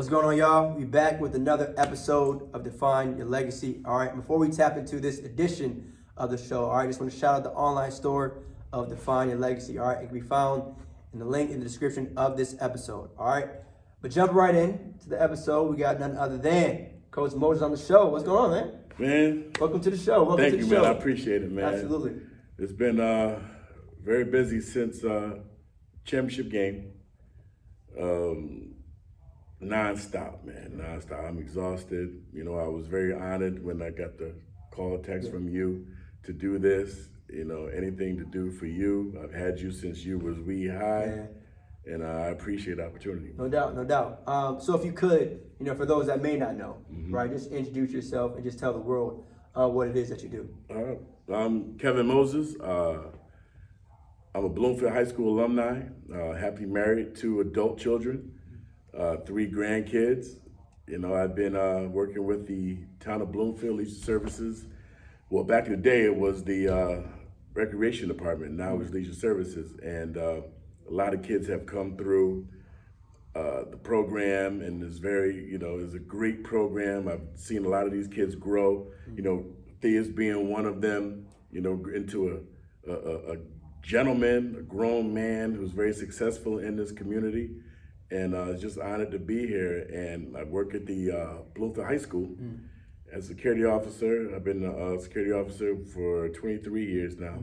What's going on, y'all? We back with another episode of Define Your Legacy. All right, before we tap into this edition of the show, all right, just want to shout out the online store of Define Your Legacy. All right, it can be found in the link in the description of this episode. All right, but jump right in to the episode. We got none other than Coach Moses on the show. What's going on, man? Man, welcome to the show. Welcome thank to the you, show. man. I appreciate it, man. Absolutely. It's been very busy since championship game. Non-stop, man, non-stop. I'm exhausted. You know, I was very honored when I got the call, text from you to do this. You know, anything to do for you. I've had you since you was wee high, and I appreciate the opportunity. No doubt, no doubt. So if you could, you know, for those that may not know, right, just introduce yourself and just tell the world what it is that you do. I'm Kevin Moses. I'm a Bloomfield High School alumni, happily married, 2 adult children. 3 grandkids. You know, I've been working with the town of Bloomfield Leisure Services. Well, back in the day, it was the recreation department. Now it's Leisure Services, and a lot of kids have come through the program, and it's it's a great program. I've seen a lot of these kids grow. You know, Thea's being one of them. You know, into a gentleman, a grown man who's very successful in this community. And I was just honored to be here. And I work at the Bloomfield High School as a security officer. I've been a security officer for 23 years now.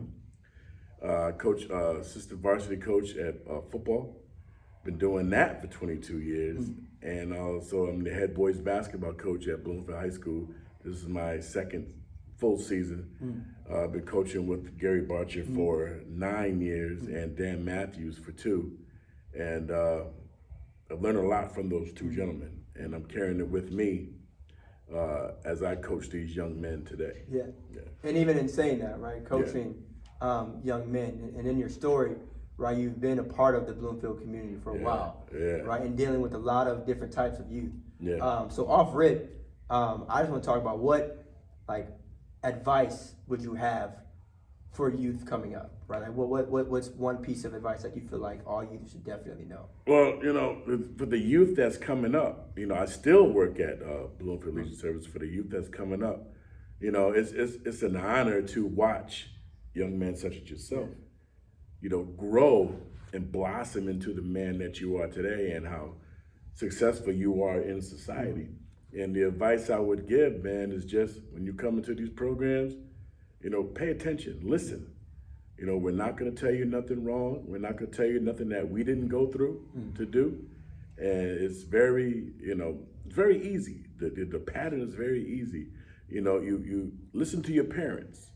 Coach, assistant varsity coach at football. Been doing that for 22 years. And also I'm the head boys basketball coach at Bloomfield High School. This is my second full season. I've been coaching with Gary Barcher for 9 years and Dan Matthews for 2. And I've learned a lot from those 2 gentlemen, and I'm carrying it with me as I coach these young men today. Yeah. And even in saying that, right, coaching young men, and in your story, right, you've been a part of the Bloomfield community for a while, right, and dealing with a lot of different types of youth. So off rip, I just want to talk about what, like, advice would you have for youth coming up, right? Like what's one piece of advice that you feel like all youth should definitely know? Well, you know, for the youth that's coming up, you know, I still work at Bloomfield Leisure Service. For the youth that's coming up, you know, it's an honor to watch young men such as yourself, you know, grow and blossom into the man that you are today, and how successful you are in society. And the advice I would give, man, is just when you come into these programs, you know, pay attention, listen. You know, we're not gonna tell you nothing wrong. We're not gonna tell you nothing that we didn't go through to do. And it's very, you know, it's very easy. The pattern is very easy. You know, you listen to your parents.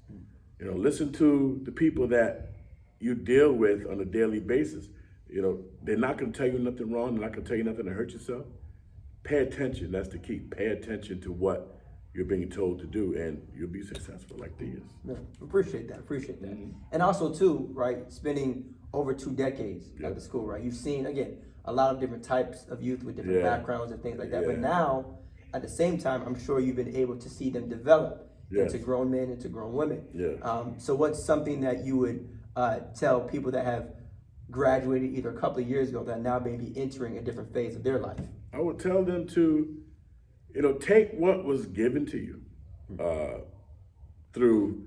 You know, listen to the people that you deal with on a daily basis. You know, they're not gonna tell you nothing wrong. They're not gonna tell you nothing to hurt yourself. Pay attention, that's the key. Pay attention to what you're being told to do, and you'll be successful like they is. Yeah, appreciate that. And also too, right, spending over 2 decades at the school, right? You've seen, again, a lot of different types of youth with different backgrounds and things like that. But now, at the same time, I'm sure you've been able to see them develop into grown men, into grown women. So what's something that you would tell people that have graduated either a couple of years ago that now may be entering a different phase of their life? I would tell them to, you know, take what was given to you through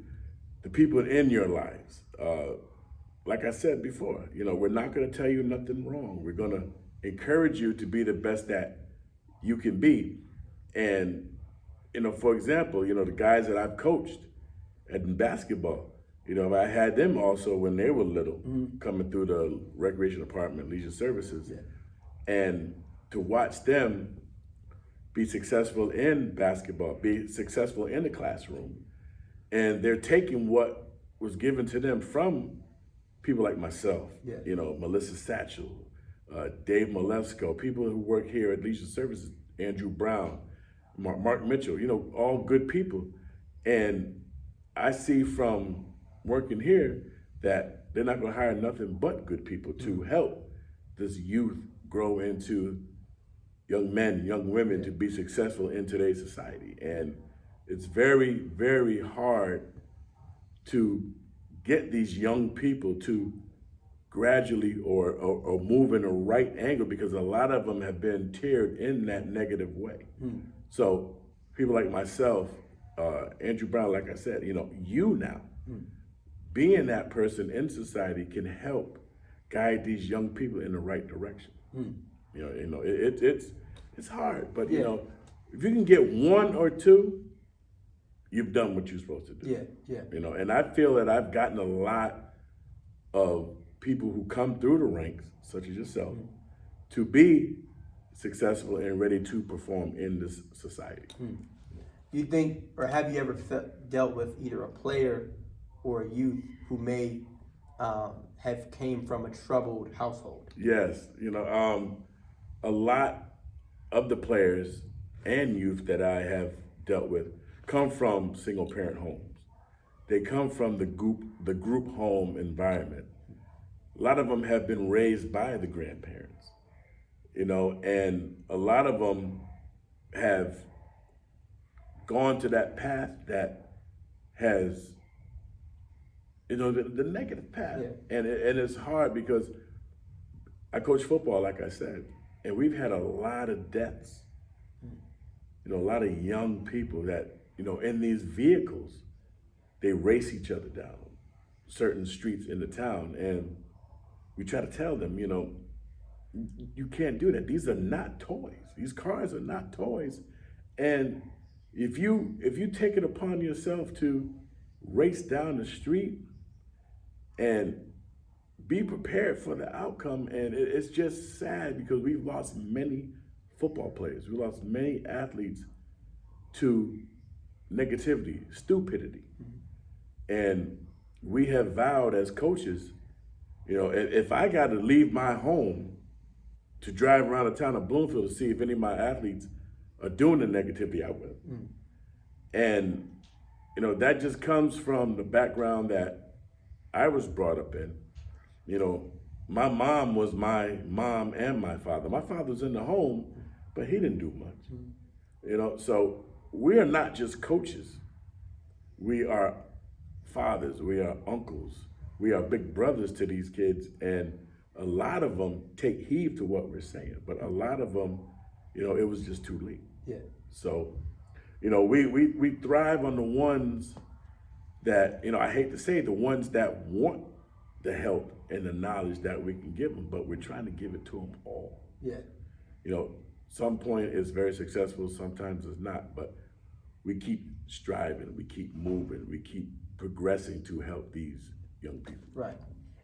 the people in your lives. Like I said before, you know, we're not going to tell you nothing wrong. We're going to encourage you to be the best that you can be. And, you know, for example, you know, the guys that I've coached in basketball, you know, I had them also when they were little, coming through the recreation department, leisure services, and to watch them be successful in basketball, be successful in the classroom. And they're taking what was given to them from people like myself, you know, Melissa Satchel, Dave Malevsko, people who work here at Leisure Services, Andrew Brown, Mark Mitchell, you know, all good people. And I see from working here that they're not gonna hire nothing but good people to help this youth grow into young men, young women to be successful in today's society. And it's very, very hard to get these young people to gradually or move in the right angle, because a lot of them have been tiered in that negative way. So people like myself, Andrew Brown, like I said, you now, being that person in society can help guide these young people in the right direction. It's hard, but if you can get one or two, you've done what you're supposed to do. And I feel that I've gotten a lot of people who come through the ranks, such as yourself, to be successful and ready to perform in this society. Do you think, or have you ever dealt with either a player or a youth who may have came from a troubled household? Yes, a lot of the players and youth that I have dealt with come from single parent homes. They come from the group home environment. A lot of them have been raised by the grandparents, and a lot of them have gone to that path that has, the negative path. And it's hard because I coach football, like I said, and we've had a lot of deaths, a lot of young people that, in these vehicles, they race each other down certain streets in the town. And we try to tell them, you can't do that. These are not toys. These cars are not toys. And if you take it upon yourself to race down the street and be prepared for the outcome, and it's just sad because we've lost many football players. We lost many athletes to negativity, stupidity. And we have vowed as coaches, if I got to leave my home to drive around the town of Bloomfield to see if any of my athletes are doing the negativity, I will. And, that just comes from the background that I was brought up in. My mom was my mom and my father. My father was in the home, but he didn't do much. So we are not just coaches. We are fathers, we are uncles, we are big brothers to these kids, and a lot of them take heed to what we're saying, but a lot of them, it was just too late. So, we thrive on the ones that, I hate to say it, the ones that want the help and the knowledge that we can give them, but we're trying to give it to them all. Some point it's very successful, sometimes it's not, but we keep striving, we keep moving, we keep progressing to help these young people. Right.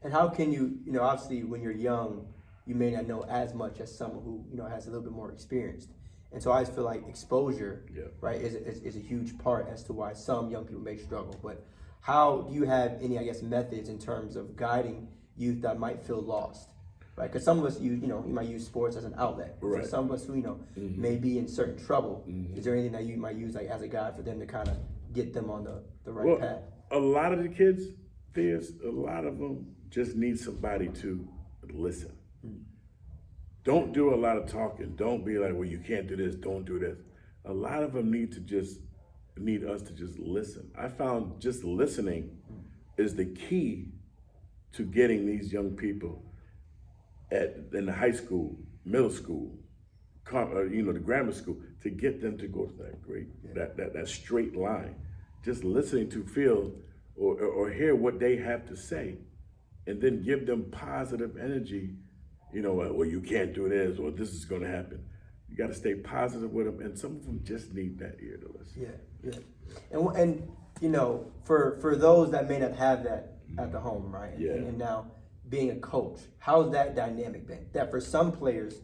And how can you, obviously when you're young, you may not know as much as someone who, has a little bit more experience. And so I just feel like exposure, right, is a huge part as to why some young people may struggle. But how do you have any, methods in terms of guiding youth that might feel lost? Right, because some of us, you might use sports as an outlet. For some of us who, may be in certain trouble, is there anything that you might use as a guide for them to kind of get them on the right path? A lot of the kids, a lot of them just need somebody to listen. Don't do a lot of talking. Don't be like, well, you can't do this, don't do this. A lot of them need us to just listen. I found just listening is the key to getting these young people in the high school, middle school, the grammar school, to get them to go to that grade, that straight line. Just listening to feel or hear what they have to say, and then give them positive energy. Well, you can't do this, or this is going to happen. You got to stay positive with them, and some of them just need that ear to listen. And for those that may not have that at the home, right? And now being a coach, how's that dynamic been? That for some players,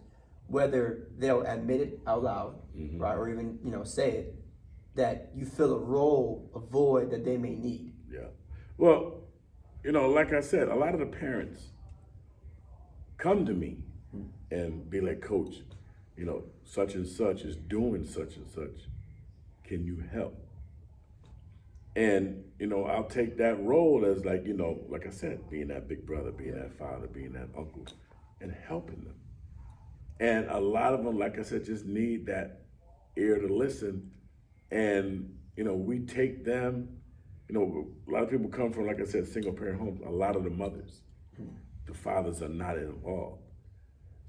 whether they'll admit it out loud, right, or even say it, that you fill a void that they may need. Well, like I said, a lot of the parents come to me and be like, Coach, such and such is doing such and such. Can you help? And, I'll take that role as like I said, being that big brother, being that father, being that uncle, and helping them. And a lot of them, like I said, just need that ear to listen. And, we take them, a lot of people come from, like I said, single parent homes, a lot of the mothers. the fathers are not involved.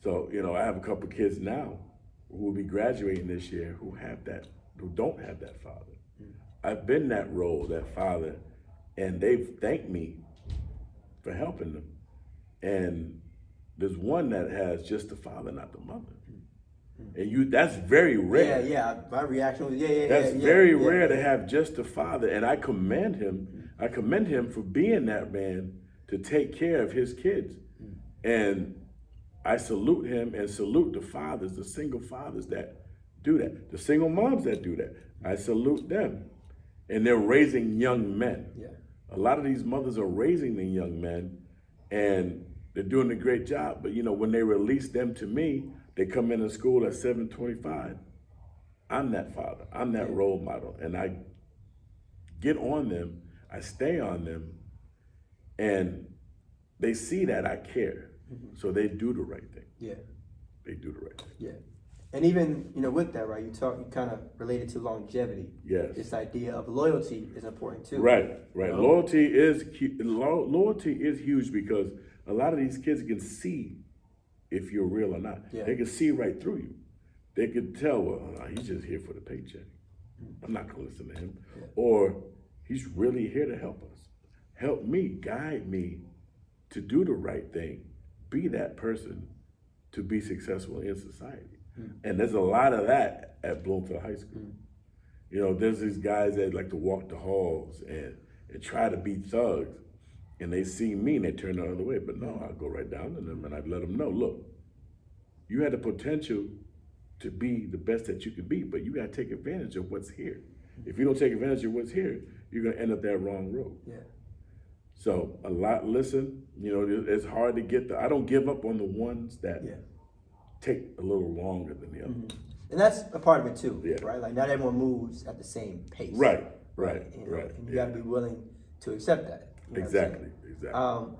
So, you know, I have a couple kids now who will be graduating this year who don't have that father. I've been that role, that father, and they've thanked me for helping them. And there's one that has just the father, not the mother. And that's very rare. Yeah. My reaction was, That's very rare to have just the father, and I commend him. I commend him for being that man to take care of his kids. And I salute him and salute the fathers, the single fathers that do that, the single moms that do that. I salute them. And they're raising young men. Yeah. A lot of these mothers are raising the young men, and they're doing a great job. But you know, when they release them to me, they come into school at 7:25. I'm that father. I'm that role model, and I get on them. I stay on them, and they see that I care. So they do the right thing. Yeah. They do the right thing. Yeah. And even, you know, with that, right, you kind of related to longevity. Yes. This idea of loyalty is important too. Right. You know? Loyalty is huge because a lot of these kids can see if you're real or not. Yeah. They can see right through you. They can tell, well, he's just here for the paycheck. I'm not going to listen to him. Yeah. Or he's really here to help us. Help me, guide me to do the right thing. Be that person to be successful in society. And there's a lot of that at Bloomfield High School. You know, there's these guys that like to walk the halls and try to be thugs. And they see me and they turn the other way. But no, I'll go right down to them and I'd let them know, look, you had the potential to be the best that you could be, but you got to take advantage of what's here. If you don't take advantage of what's here, you're going to end up that wrong road. Yeah. So listen, you know, it's hard to get I don't give up on the ones that take a little longer than the others. And that's a part of it too, Yeah. right? Like not everyone moves at the same pace. Right. You know, and you got to be willing to accept that. You know what I'm saying? Exactly.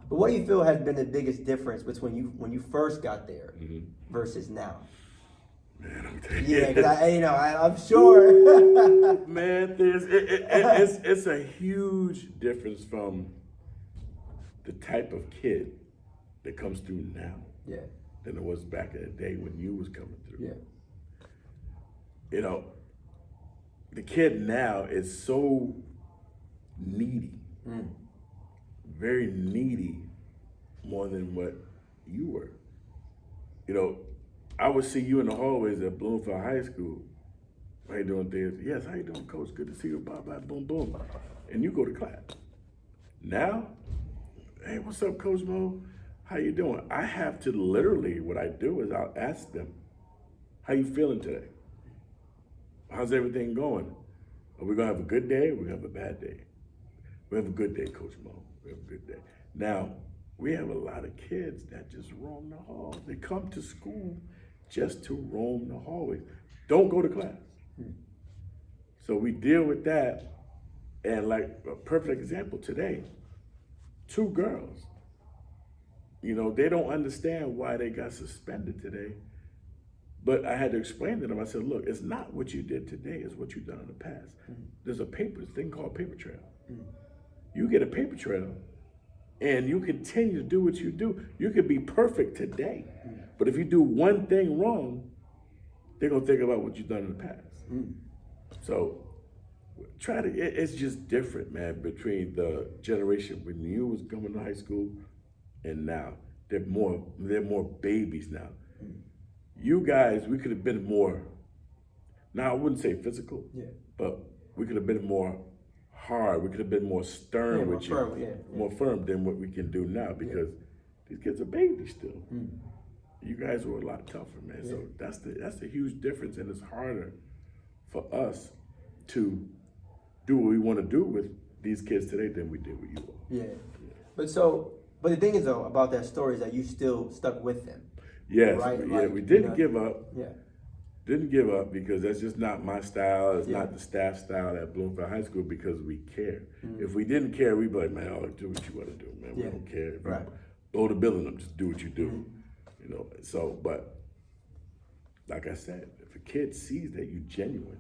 But what do you feel has been the biggest difference between when you first got there versus now? Man, I'm telling you. Yeah, because I'm sure. Man, it's a huge difference from the type of kid that comes through now than it was back in the day when you was coming through. Yeah. You know, the kid now is so needy, very needy, more than what you were. You know, I would see you in the hallways at Bloomfield High School. How you doing, things? Yes, how you doing, coach? Good to see you. Bye, bye, boom, boom. And you go to class. Now, hey, what's up, Coach Mo? How you doing? I have to literally, what I do is I'll ask them, how you feeling today? How's everything going? Are we gonna have a good day or we're gonna have a bad day? We have a good day, Coach Mo. We have a good day. Now, we have a lot of kids that just roam the halls. They come to school just to roam the hallways. Don't go to class. So we deal with that. And like a perfect example today, 2 girls, you know, they don't understand why they got suspended today. But I had to explain to them, I said, look, it's not what you did today, it's what you've done in the past. There's a thing called paper trail. You get a paper trail and you continue to do what you do. You could be perfect today, but if you do one thing wrong, they're gonna think about what you've done in the past. So it's just different, man, between the generation when you was coming to high school and now. They're more babies now. You guys, we could have been more, now I wouldn't say physical, but we could have been more hard. We could have been more stern with you, more firm than what we can do now because these kids are babies still. You guys were a lot tougher, man. So that's the huge difference, and it's harder for us to do what we want to do with these kids today than we did with you all. Yeah. But the thing is though about that story is that you still stuck with them. Yes, right? We didn't give up. Yeah. Didn't give up because that's just not my style. It's not the staff style at Bloomfield High School because we care. If we didn't care, we'd be like, man, do what you want to do, man. We don't care. If you blow the building up, just do what you do. You know, so, but like I said, if a kid sees that you're genuine,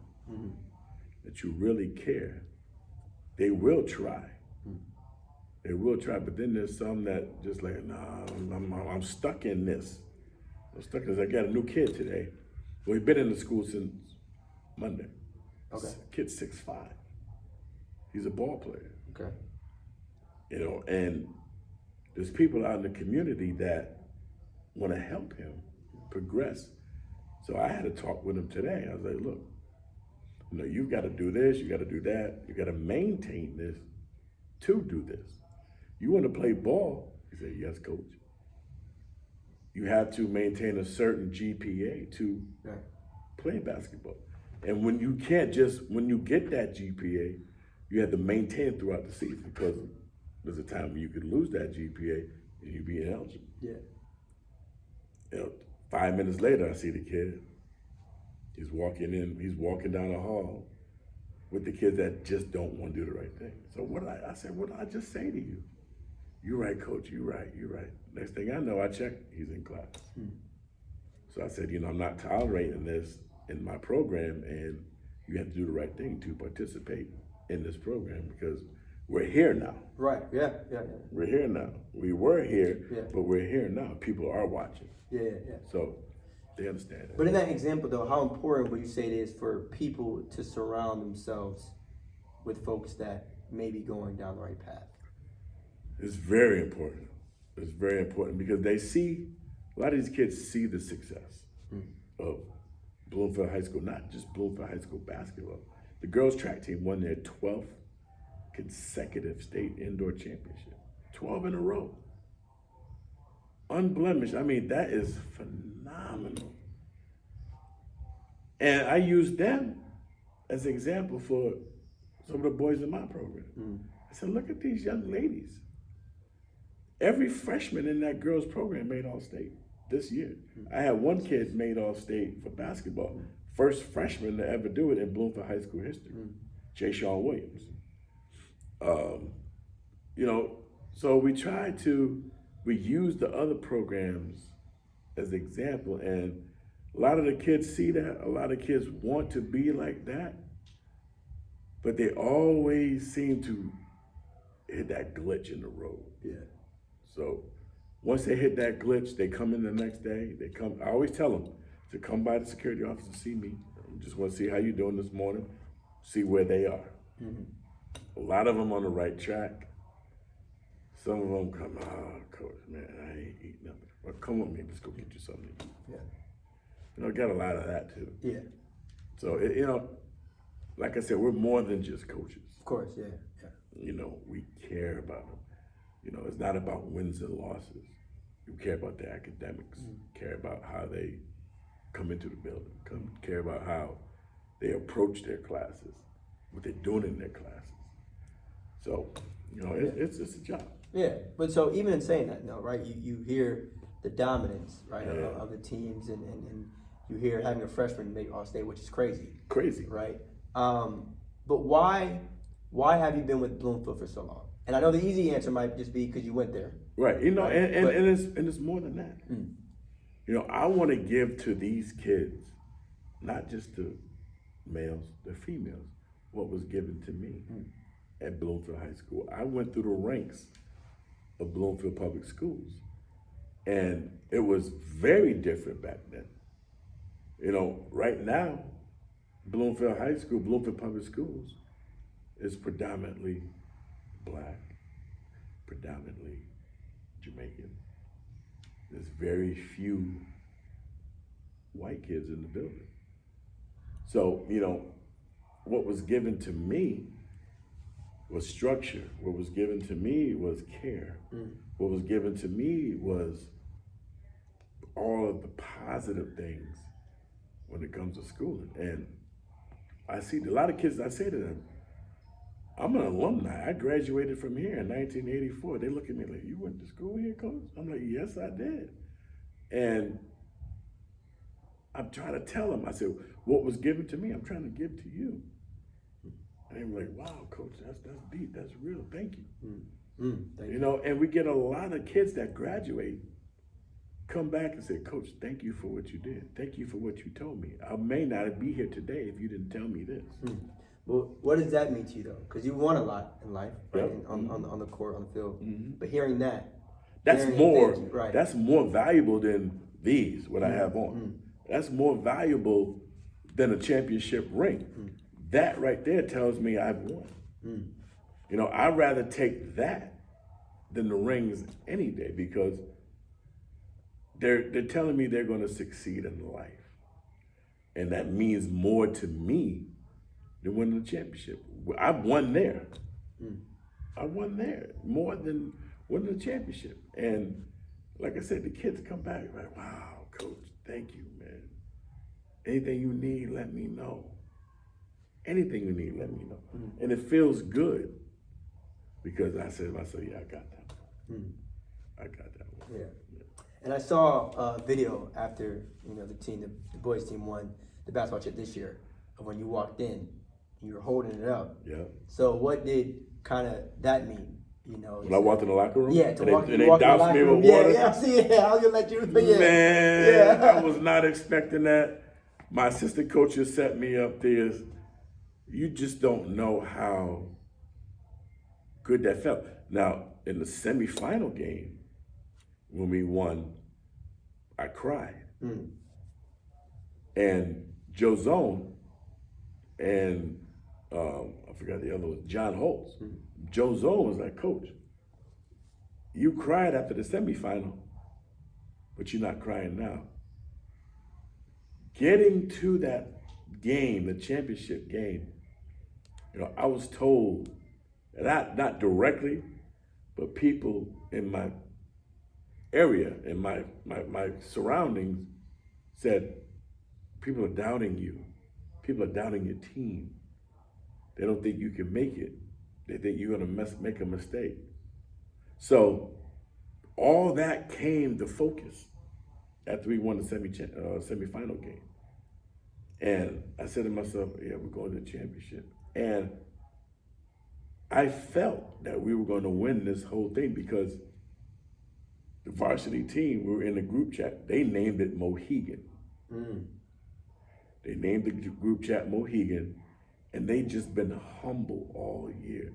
that you really care, they will try. They will try, but then there's some that just like, nah, I'm stuck in this. I'm stuck in this. I got a new kid today. Well, he's been in the school since Monday. Okay. Kid's 6'5". He's a ball player. Okay. You know, and there's people out in the community that want to help him progress. So I had a talk with him today. I was like, look, you know, you've got to do this, you got to do that, you got to maintain this to do this. You want to play ball? He said, yes, coach. You have to maintain a certain GPA to play basketball. And when you can't when you get that GPA, you have to maintain it throughout the season, because there's a time when you could lose that GPA and you be ineligible. Yeah. You know, 5 minutes later, I see the kid. He's walking down the hall with the kids that just don't want to do the right thing. So I said, what did I just say to you? You're right, coach, you're right. Next thing I know, I check, he's in class. So I said, you know, I'm not tolerating this in my program, and you have to do the right thing to participate in this program, because we're here now. Right, yeah. We're here now. We were here, Yeah. but we're here now. People are watching. Yeah. So they understand that. But in that example, though, how important would you say it is for people to surround themselves with folks that may be going down the right path? It's very important. It's very important, because a lot of these kids see the success of Bloomfield High School, not just Bloomfield High School basketball. The girls track team won their 12th consecutive state indoor championship, 12 in a row. Unblemished. I mean, that is phenomenal. And I use them as an example for some of the boys in my program. I said, look at these young ladies. Every freshman in that girls program made AllState this year. I had one kid made AllState for basketball. First freshman to ever do it in Bloomfield High School history, Jay Sean Williams. You know, so we use the other programs as example, and a lot of the kids see that, a lot of kids want to be like that, but they always seem to hit that glitch in the road. Yeah. So once they hit that glitch, they come in the next day, I always tell them to come by the security office and see me. Just want to see how you're doing this morning, see where they are. A lot of them on the right track. Some of them come, coach, man, I ain't eating nothing. Well, come with me, let's go get you something to eat. Yeah. You know, got a lot of that too. Yeah. So, you know, like I said, we're more than just coaches. Of course, yeah. You know, we care about them. You know, it's not about wins and losses. You care about their academics, care about how they come into the building, care about how they approach their classes, what they're doing in their classes. So, you know, it's a job. Yeah, but so even in saying that, though, right, you hear the dominance, right, Yeah. of the teams, and you hear having a freshman make AllState, which is crazy. Crazy. Right? But why have you been with Bloomfield for so long? And I know the easy answer might just be because you went there. Right, you know, Right. and it's more than that. You know, I want to give to these kids, not just the males, the females, what was given to me at Bloomfield High School. I went through the ranks of Bloomfield Public Schools, and it was very different back then. You know, right now, Bloomfield High School, Bloomfield Public Schools, is predominantly Black, predominantly Jamaican. There's very few white kids in the building. So, you know, what was given to me was structure. What was given to me was care. What was given to me was all of the positive things when it comes to schooling. And I see a lot of kids, I say to them, I'm an alumni. I graduated from here in 1984. They look at me like, you went to school here, coach? I'm like, yes, I did. And I'm trying to tell them, I said, what was given to me, I'm trying to give to you. And they were like, wow, coach, that's deep, that's real, thank you. Thank You know, and we get a lot of kids that graduate, come back and say, coach, thank you for what you did. Thank you for what you told me. I may not be here today if you didn't tell me this. Well, what does that mean to you though? Because you won a lot in life, right? Yep. On the court, on the field. But hearing that, That's hearing more. thank you, right? That's more valuable than these. What I have on. That's more valuable than a championship ring. That right there tells me I've won. You know, I'd rather take that than the rings any day because they're telling me they're going to succeed in life, and that means more to me than winning the championship. I've won there. I won there more than winning the championship. And like I said, the kids come back like, wow, coach, thank you, man. Anything you need, let me know. Anything you need, let me know. And it feels good because I said to myself, yeah, I got that one. I got that one. Yeah. And I saw a video after, you know, the boys team won the basketball chip this year of when you walked in, you were holding it up. Yeah. So what did kind of that mean? You know, When I walked in the locker room? Yeah, to and walk, they you walk in the doused locker me room. with water? Yeah, I was gonna let you. Yeah. Man, Yeah. I was not expecting that. My assistant coaches set me up there. You just don't know how good that felt. Now, in the semifinal game, when we won, I cried. And Joe Zone and I forgot the other one, John Holtz. Joe Zone was like, coach, you cried after the semifinal, but you're not crying now. Getting to that game, the championship game, you know, I was told, not directly, but people in my area, in my surroundings said, people are doubting you. People are doubting your team. They don't think you can make it. They think you're gonna make a mistake. So all that came to focus after we won the semifinal game. And I said to myself, yeah, we're going to the championship. And I felt that we were going to win this whole thing because the varsity team, we were in the group chat, they named it Mohegan. They named the group chat Mohegan, and they just been humble all year.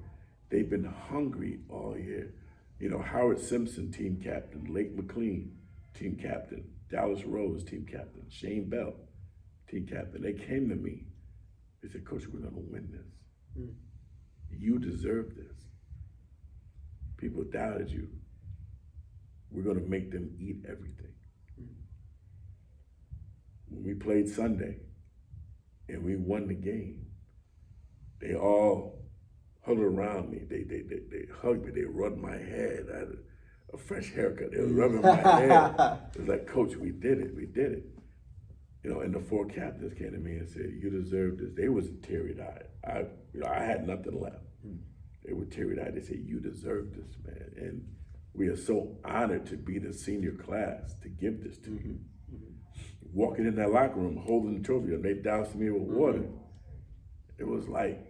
They've been hungry all year. You know, Howard Simpson, team captain, Lake McLean, team captain, Dallas Rose, team captain, Shane Bell, team captain. They came to me. They said, Coach, we're gonna win this. You deserve this. People doubted you. We're gonna make them eat everything. When we played Sunday and we won the game, they all huddled around me. They hugged me. They rubbed my head. I had a fresh haircut. They were rubbing my head. It was like, Coach, we did it. We did it. You know, and the four captains came to me and said, you deserve this. They was teary-eyed. I had nothing left. They were teary-eyed. They said, you deserve this, man. And we are so honored to be the senior class to give this to you. Walking in that locker room, holding the trophy, and they doused me with water. It was like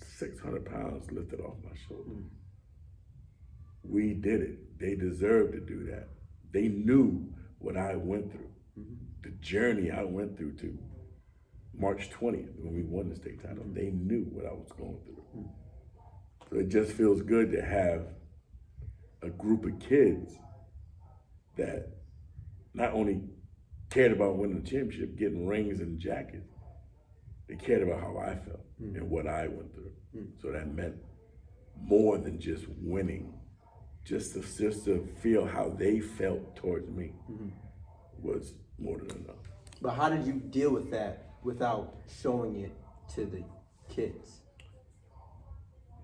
600 pounds lifted off my shoulder. We did it. They deserved to do that. They knew what I went through, the journey I went through to March 20th when we won the state title. They knew what I was going through. So it just feels good to have a group of kids that not only cared about winning the championship, getting rings and jackets, they cared about how I felt and what I went through. So that meant more than just winning. Just to feel how they felt towards me was more than enough. But how did you deal with that without showing it to the kids?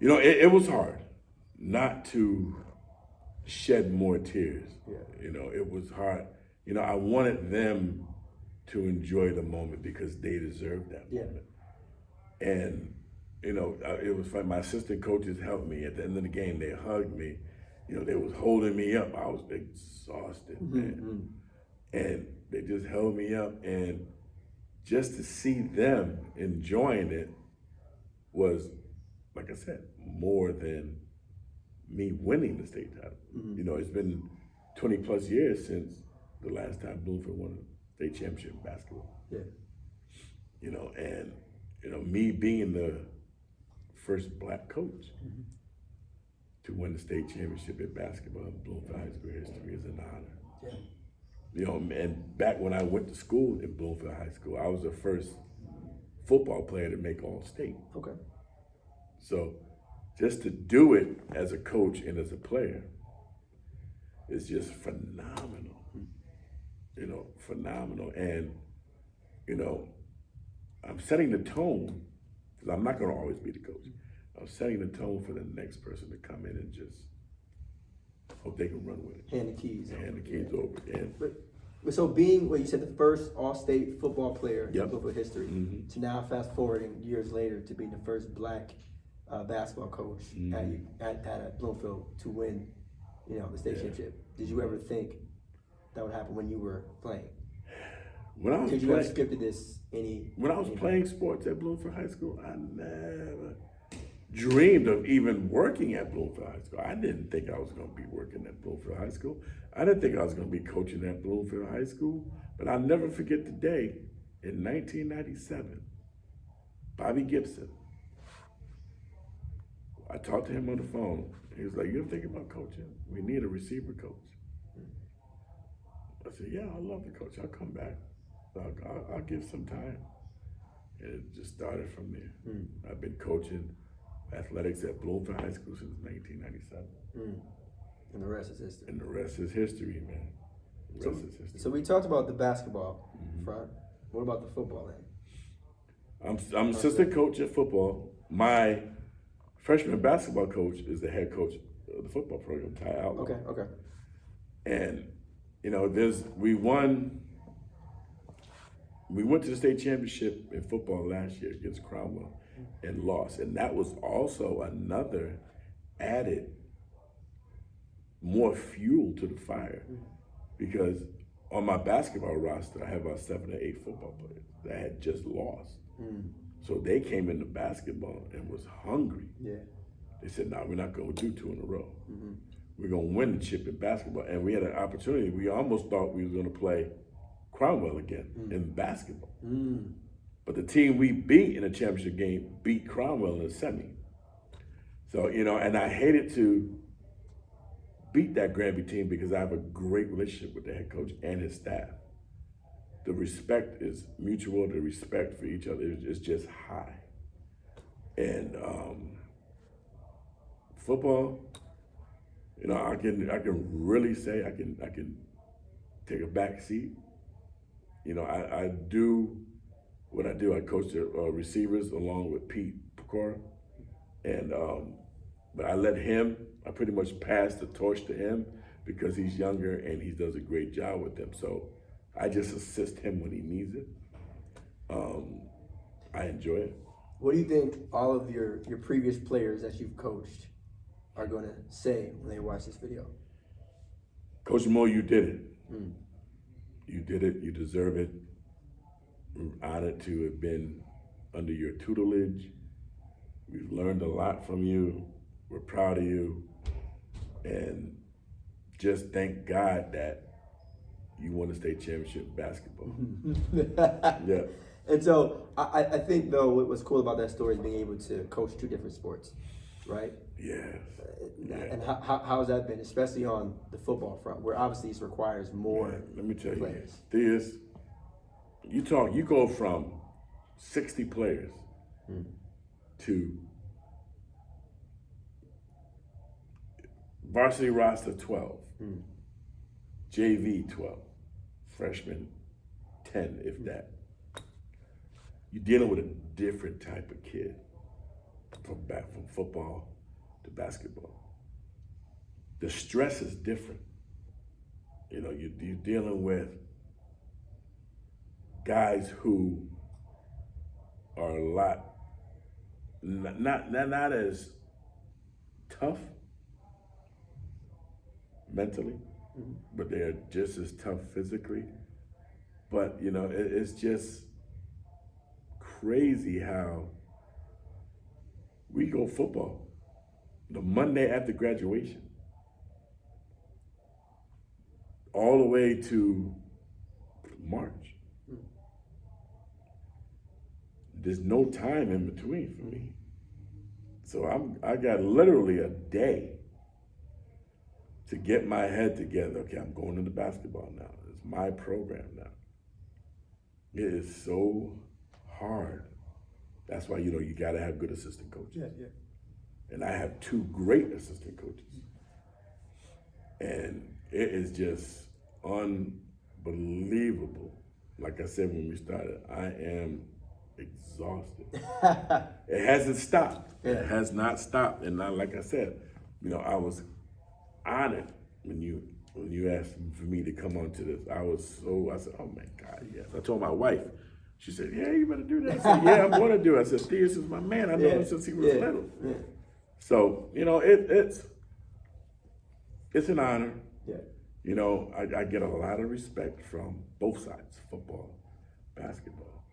You know, it was hard not to shed more tears. Yeah. You know, it was hard. You know, I wanted them to enjoy the moment because they deserved that moment. And, you know, it was fun. My assistant coaches helped me at the end of the game. They hugged me. You know, they was holding me up. I was exhausted, man. And they just held me up. And just to see them enjoying it was, like I said, more than me winning the state title. You know, it's been 20 plus years since the last time Bloomfield won a state championship in basketball. and me being the first black coach to win the state championship in basketball in Bloomfield High School history is an honor. Yeah. And back when I went to school in Bloomfield High School, I was the first football player to make All-State. Okay. So just to do it as a coach and as a player is just phenomenal. Phenomenal. And, I'm setting the tone, because I'm not going to always be the coach. I'm setting the tone for the next person to come in and just hope they can run with it. Hand the keys. Hand the keys over. And But so being what you said, the first All-State football player in Yep. Bloomfield history, to now fast forwarding years later to being the first black basketball coach at Bloomfield to win, the state championship. Did you ever think that would happen when you were playing? when I was Did you ever playing, scripted this when I was playing sports at Bloomfield High School, I never dreamed of even working at Bloomfield High School. I didn't think I was going to be working at Bloomfield High School. I didn't think I was going to be coaching at Bloomfield High School. But I'll never forget the day in 1997, Bobby Gibson. I talked to him on the phone. He was like, "You ever think about coaching? We need a receiver coach." I said, "Yeah, I love to coach. I'll come back. I'll give some time." And it just started from there. I've been coaching athletics at Bloomfield High School since 1997. And the rest is history. And the rest is history, man. The rest is history. So we talked about the basketball front. What about the football end? I'm assistant coach at football. My freshman basketball coach is the head coach of the football program, Ty Outlaw. Okay. And we went to the state championship in football last year against Cromwell and lost. And that was also another added more fuel to the fire, because on my basketball roster, I have about 7 or 8 football players that had just lost. So they came into basketball and was hungry. Yeah. They said, "No, we're not going to do 2 in a row. We're going to win the chip in basketball." And we had an opportunity. We almost thought we were going to play Cromwell again in basketball. But the team we beat in the championship game beat Cromwell in the semi. So, and I hated to beat that Granby team because I have a great relationship with the head coach and his staff. The respect is mutual. The respect for each other is just high. And football, I can really say I can take a back seat. I do what I do. I coach the receivers along with Pete Pecora, and but I pretty much pass the torch to him because he's younger and he does a great job with them. So I just assist him when he needs it. I enjoy it. What do you think all of your previous players that you've coached are going to say when they watch this video? Coach Moore, you did it. You did it. You deserve it. We're honored to have been under your tutelage. We've learned a lot from you. We're proud of you. And just thank God that you won the state championship in basketball. Yeah. And so I think, though, what was cool about that story is being able to coach 2 different sports, right? Yes. And how has that been, especially on the football front, where obviously this requires more Let me tell players? You go from 60 players to varsity roster 12, JV 12, freshman 10, if that. You're dealing with a different type of kid from football to basketball. The stress is different. You're dealing with guys who are a lot not as tough mentally, but they are just as tough physically. But it's just crazy how we go football the Monday after graduation all the way to March. there's no time in between for me. So I got literally a day to get my head together. Okay, I'm going into basketball now. It's my program now. It is so hard. That's why, you got to have good assistant coaches. Yeah. And I have 2 great assistant coaches. And it is just unbelievable. Like I said when we started, I am exhausted. It hasn't stopped. Yeah. It has not stopped. And like I said, I was honored when you asked for me to come onto this. I said, oh my God, yes. I told my wife. She said, yeah, you better do that. I said, yeah, I'm going to do it. I said, Theus is my man. I know him since he was little. Yeah. So, it's an honor. Yeah. I get a lot of respect from both sides, football, basketball.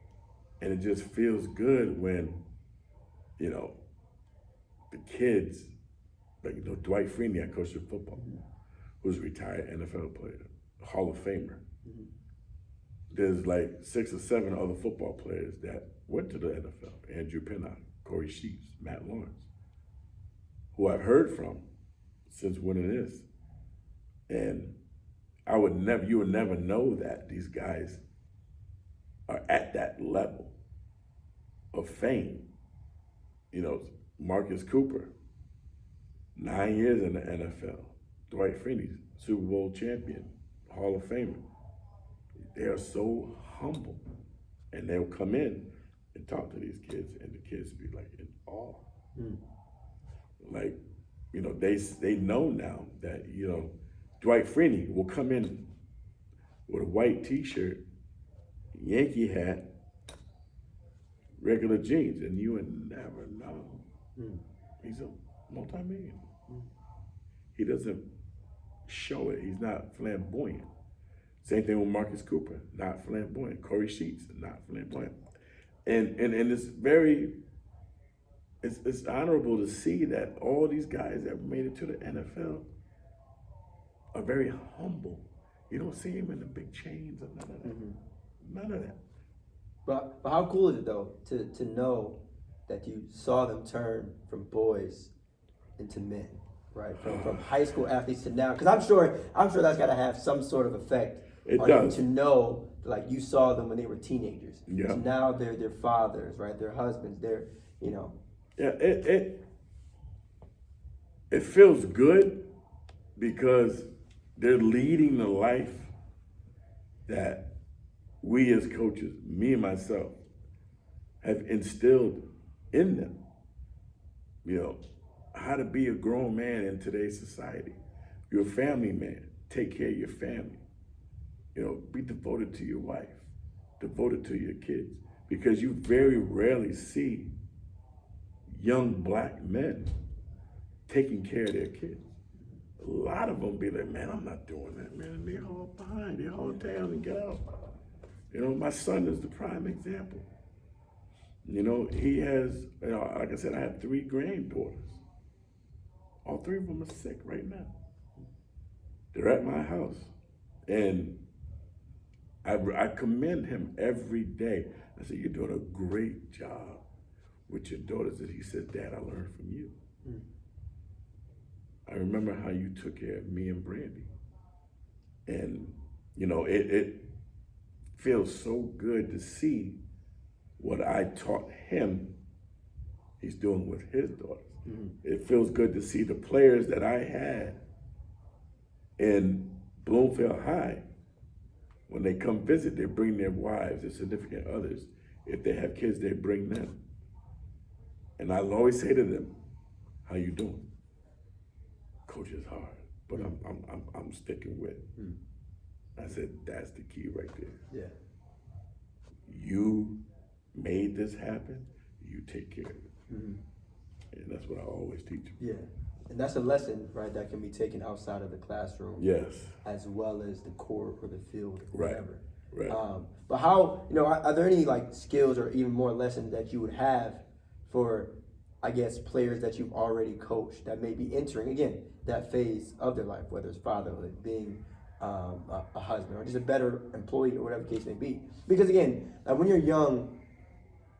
And it just feels good when, the kids, like, Dwight Freeney, I coached in football, who's a retired NFL player, Hall of Famer. Mm-hmm. There's like 6 or 7 other football players that went to the NFL. Andrew Pinnock, Corey Sheets, Matt Lawrence, who I've heard from since winning this. And you would never know that these guys are at that level of fame. Marcus Cooper, 9 years in the NFL. Dwight Freeney, Super Bowl champion, Hall of Famer. They are so humble, and they'll come in and talk to these kids, and the kids be like in awe. Mm. Like, they know now that, Dwight Freeney will come in with a white T-shirt, Yankee hat, regular jeans, and you would never know. Mm. He's a multi-millionaire. Mm. He doesn't show it. He's not flamboyant. Same thing with Marcus Cooper, not flamboyant. Corey Sheets, not flamboyant. And it's it's honorable to see that all these guys that made it to the NFL are very humble. You don't see him in the big chains or none of that. Mm-hmm. None of that. But how cool is it though to know that you saw them turn from boys into men, right? From high school athletes to now, because I'm sure that's got to have some sort of effect. It on does. You to know, like, you saw them when they were teenagers. Yeah. So now they're their fathers, right? Their husbands. They're Yeah, it feels good because they're leading the life that we as coaches, me and myself, have instilled in them. How to be a grown man in today's society. You're a family man. Take care of your family. Be devoted to your wife, devoted to your kids, because you very rarely see young black men taking care of their kids. A lot of them be like, man, I'm not doing that, man. They hold behind, they hold down and get out. My son is the prime example. He has, like I said, I have 3 granddaughters. All 3 of them are sick right now. They're at my house. And I commend him every day. I said, you're doing a great job with your daughters. And he said, Dad, I learned from you. Mm. I remember how you took care of me and Brandy. And, it feels so good to see what I taught him, he's doing with his daughters. Mm-hmm. It feels good to see the players that I had in Bloomfield High. When they come visit, they bring their wives, their significant others. If they have kids, they bring them. And I'll always say to them, how you doing? Coach is hard, but I'm sticking with it. Mm. I said, that's the key right there. Yeah. You made this happen, you take care of it. Mm-hmm. And that's what I always teach them. Yeah. And that's a lesson, right, that can be taken outside of the classroom. Yes. As well as the court or the field or whatever. Right. But how, are there any skills or even more lessons that you would have for, I guess, players that you've already coached that may be entering, again, that phase of their life, whether it's fatherhood, being a husband, or just a better employee or whatever the case may be? Because again, when you're young,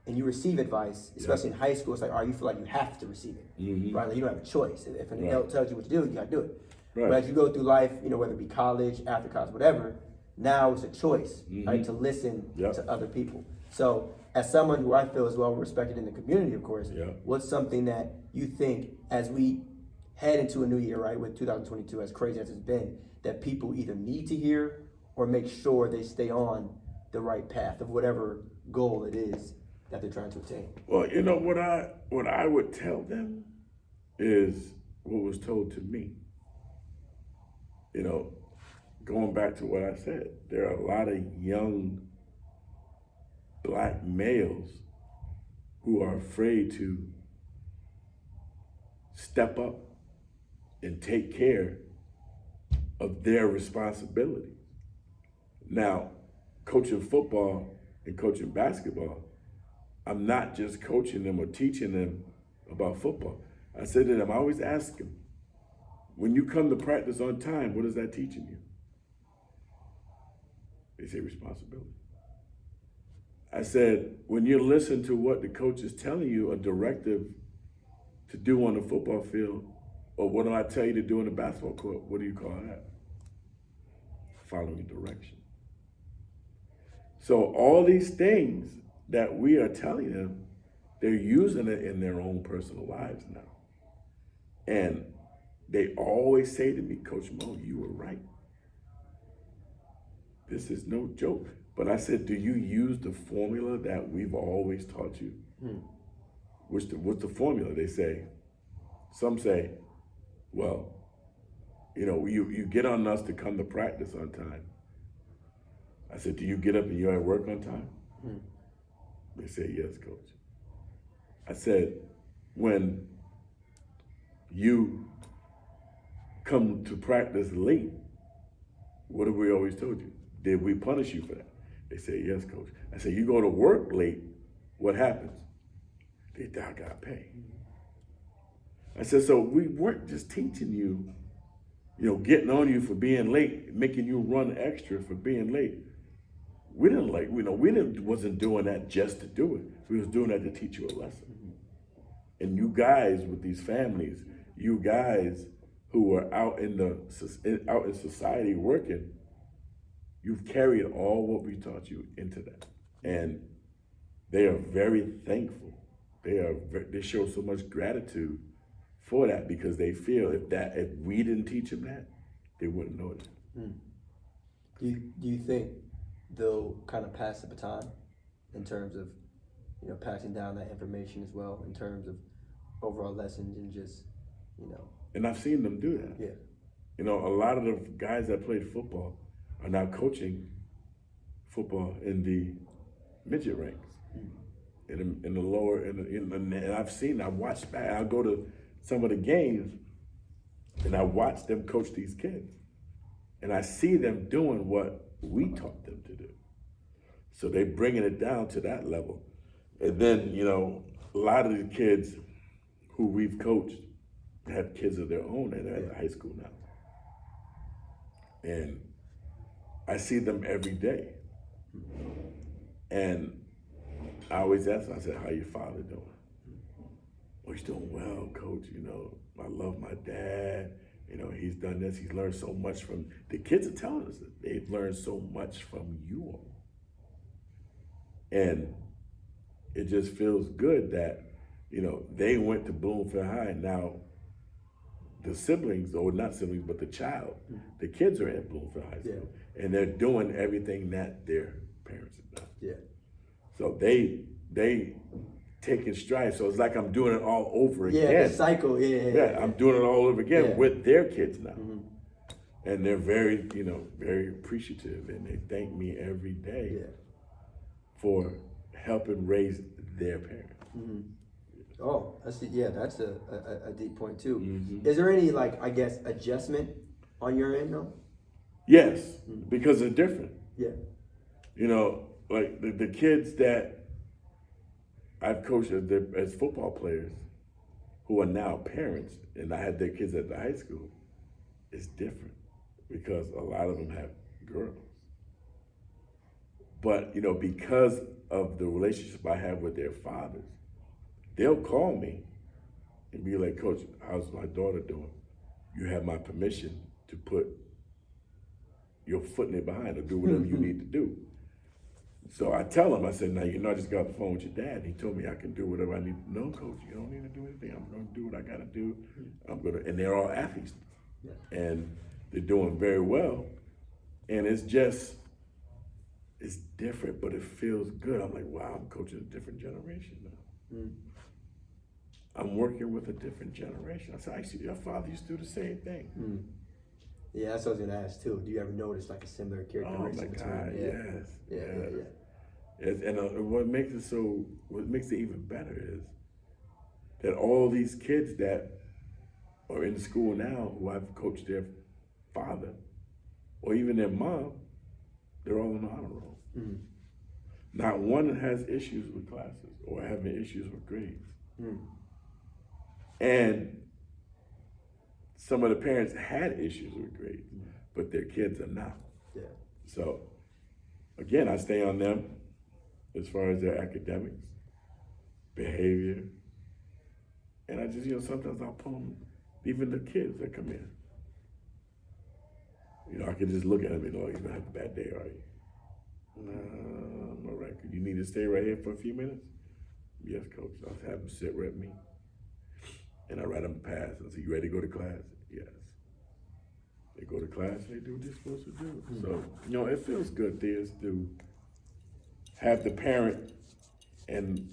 and you receive advice, especially in high school, it's like, all right, you feel like you have to receive it, right? Like you don't have a choice. If an adult tells you what to do, you gotta do it. Right. But as you go through life, whether it be college, after college, whatever, now it's a choice, right, to listen to other people. So as someone who I feel is well respected in the community, of course, what's something that you think as we head into a new year, right, with 2022, as crazy as it's been, that people either need to hear or make sure they stay on the right path of whatever goal it is that they're trying to attain? Well, what I would tell them is what was told to me. Going back to what I said, there are a lot of young Black males who are afraid to step up and take care of their responsibilities. Now, coaching football and coaching basketball, I'm not just coaching them or teaching them about football. I said to them, I always ask them, when you come to practice on time, what is that teaching you? They say responsibility. I said, when you listen to what the coach is telling you, a directive to do on the football field, or what do I tell you to do on the basketball court, what do you call that? Following direction. So all these things that we are telling them, they're using it in their own personal lives now. And they always say to me, Coach Mo, you were right. This is no joke. But I said, do you use the formula that we've always taught you? What's the formula? They say, some say, well, you get on us to come to practice on time. I said, do you get up and you're at work on time? They say, yes, Coach. I said, when you come to practice late, what have we always told you? Did we punish you for that? They say, yes, Coach. I said, you go to work late, what happens? They say, I got paid. I said, so we weren't just teaching you, getting on you for being late, making you run extra for being late. We wasn't doing that just to do it. We was doing that to teach you a lesson. And you guys with these families, you guys who were out in society working, you've carried all what we taught you into that. And they are very thankful. They show so much gratitude for that, because they feel if we didn't teach them that, they wouldn't know it. Do you think they'll kind of pass the baton in terms of, passing down that information as well, in terms of overall lessons and just, And I've seen them do that. Yeah. A lot of the guys that played football are now coaching football in the midget ranks, in the lower, and I've watched back. I go to some of the games, and I watch them coach these kids, and I see them doing what we taught them to do. So they're bringing it down to that level. And then, a lot of the kids who we've coached have kids of their own that are at the high school now. And I see them every day. And I always ask them, I said, how your father doing? Well, he's doing well, Coach. I love my dad. He's done this. He's learned so much from, the kids are telling us that they've learned so much from you all. And it just feels good that, they went to Bloomfield High. Now, the siblings, or not siblings, but the child, the kids are at Bloomfield High School. Yeah. And they're doing everything that their parents have done. Yeah. So they taking strides. So it's like I'm doing it all over again. Yeah, the cycle. Yeah. I'm doing it all over again with their kids now. And they're very, very appreciative, and they thank me every day for helping raise their parents. Oh, that's a deep point too. Is there any adjustment on your end though? Yes, because they're different. Yeah. Like the kids that I've coached as football players who are now parents, and I had their kids at the high school, it's different because a lot of them have girls. But, you know, because of the relationship I have with their fathers, they'll call me and be like, Coach, how's my daughter doing? You have my permission to put your foot in it behind or do whatever you need to do. So I tell them, I said, now, you know, I just got off the phone with your dad. He told me I can do whatever I need to. No, Coach, you don't need to do anything. I'm going to do what I got to do. And they're all athletes. Yeah. And they're doing very well. And it's different, but it feels good. I'm like, wow, I'm coaching a different generation now. I'm working with a different generation. I said, actually, your father used to do the same thing. Yeah, that's what I was gonna ask too. Do you ever notice like a similar characteristic? Oh my God, between, yes. And what makes it even better is that all these kids that are in school now who I've coached their father or even their mom, they're all on the honor roll. Not one has issues with classes or having issues with grades. And some of the parents had issues with grades, but their kids are not. Yeah. So again, I stay on them as far as their academics, behavior, and I just, you know, sometimes I'll pull them, even the kids that come in. You know, I can just look at them and go, you're gonna have a bad day, are you? No, I'm all right. You need to stay right here for a few minutes? Yes, Coach. I'll have them sit with me. And I write them a pass. I say, you ready to go to class? Yes. They go to class, they do what they're supposed to do. So, you know, it feels good, Theus, to have the parent and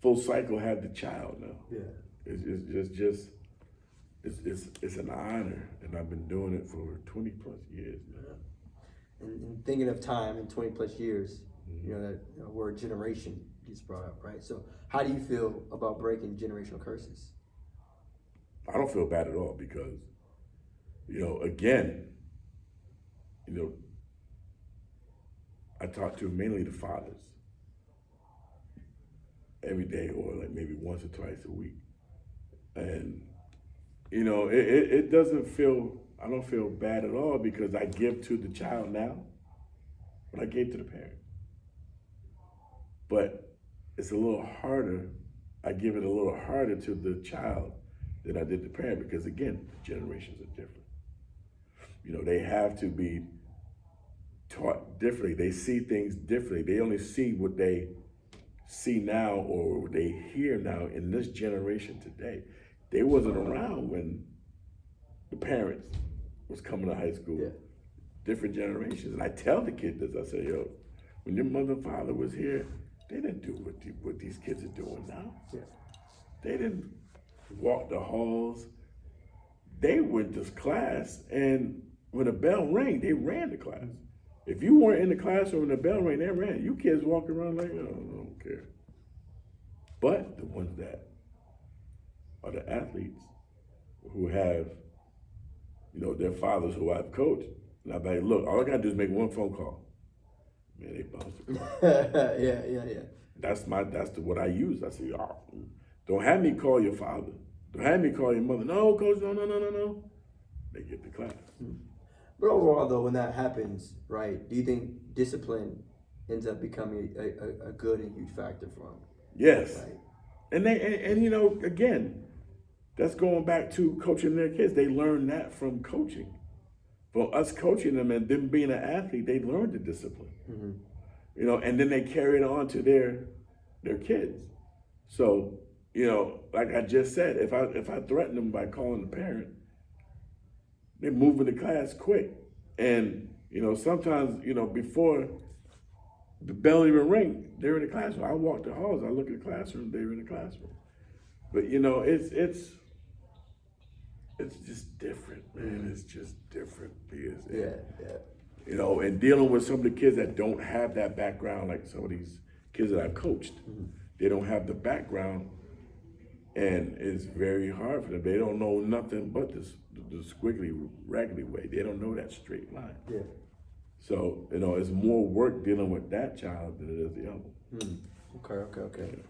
full cycle have the child now. Yeah. It's an honor, and I've been doing it for 20 plus years now. And thinking of time in 20 plus years, you know, that word generation gets brought up, right? So how do you feel about breaking generational curses? I don't feel bad at all because, you know, again, you know, I talk to mainly the fathers every day or like maybe once or twice a week. And, you know, it doesn't feel, I don't feel bad at all because I give to the child now what I gave to the parent. But it's a little harder, I give it a little harder to the child than I did the parent because again, the generations are different. You know, they have to be taught differently. They see things differently. They only see what they see now or what they hear now in this generation today. They wasn't around when the parents was coming to high school. Yeah. Different generations. And I tell the kids this, I say, yo, when your mother and father was here, they didn't do what these kids are doing now. Yeah. They didn't walk the halls. They went to class, and when the bell rang, they ran to class. If you weren't in the classroom and the bell rang, they ran. You kids walking around like, oh, I don't care. But the ones that are the athletes who have, you know, their fathers who I've coached, and I'm like, look, all I gotta do is make one phone call. Man, they bounce the call. Yeah. That's what I use. I say, oh, don't have me call your father. Don't have me call your mother. No, Coach, no. They get to class. But overall, though, when that happens, right, do you think discipline ends up becoming a good and huge factor for them? Yes. Right? And you know, again, that's going back to coaching their kids. They learn that from coaching. From us coaching them and them being an athlete, they learned the discipline. You know, and then they carry it on to their kids. So, you know, like I just said, if I threaten them by calling the parent, they're moving to class quick. And, you know, sometimes, you know, before the bell even ring, they're in the classroom. I walk the halls, I look at the classroom, they're in the classroom. But, you know, it's just different, man. It's just different. Yeah. You know, and dealing with some of the kids that don't have that background, like some of these kids that I've coached, they don't have the background, and it's very hard for them. They don't know nothing but the squiggly, raggedy way. They don't know that straight line. Yeah. So, you know, it's more work dealing with that child than it is the other. Okay.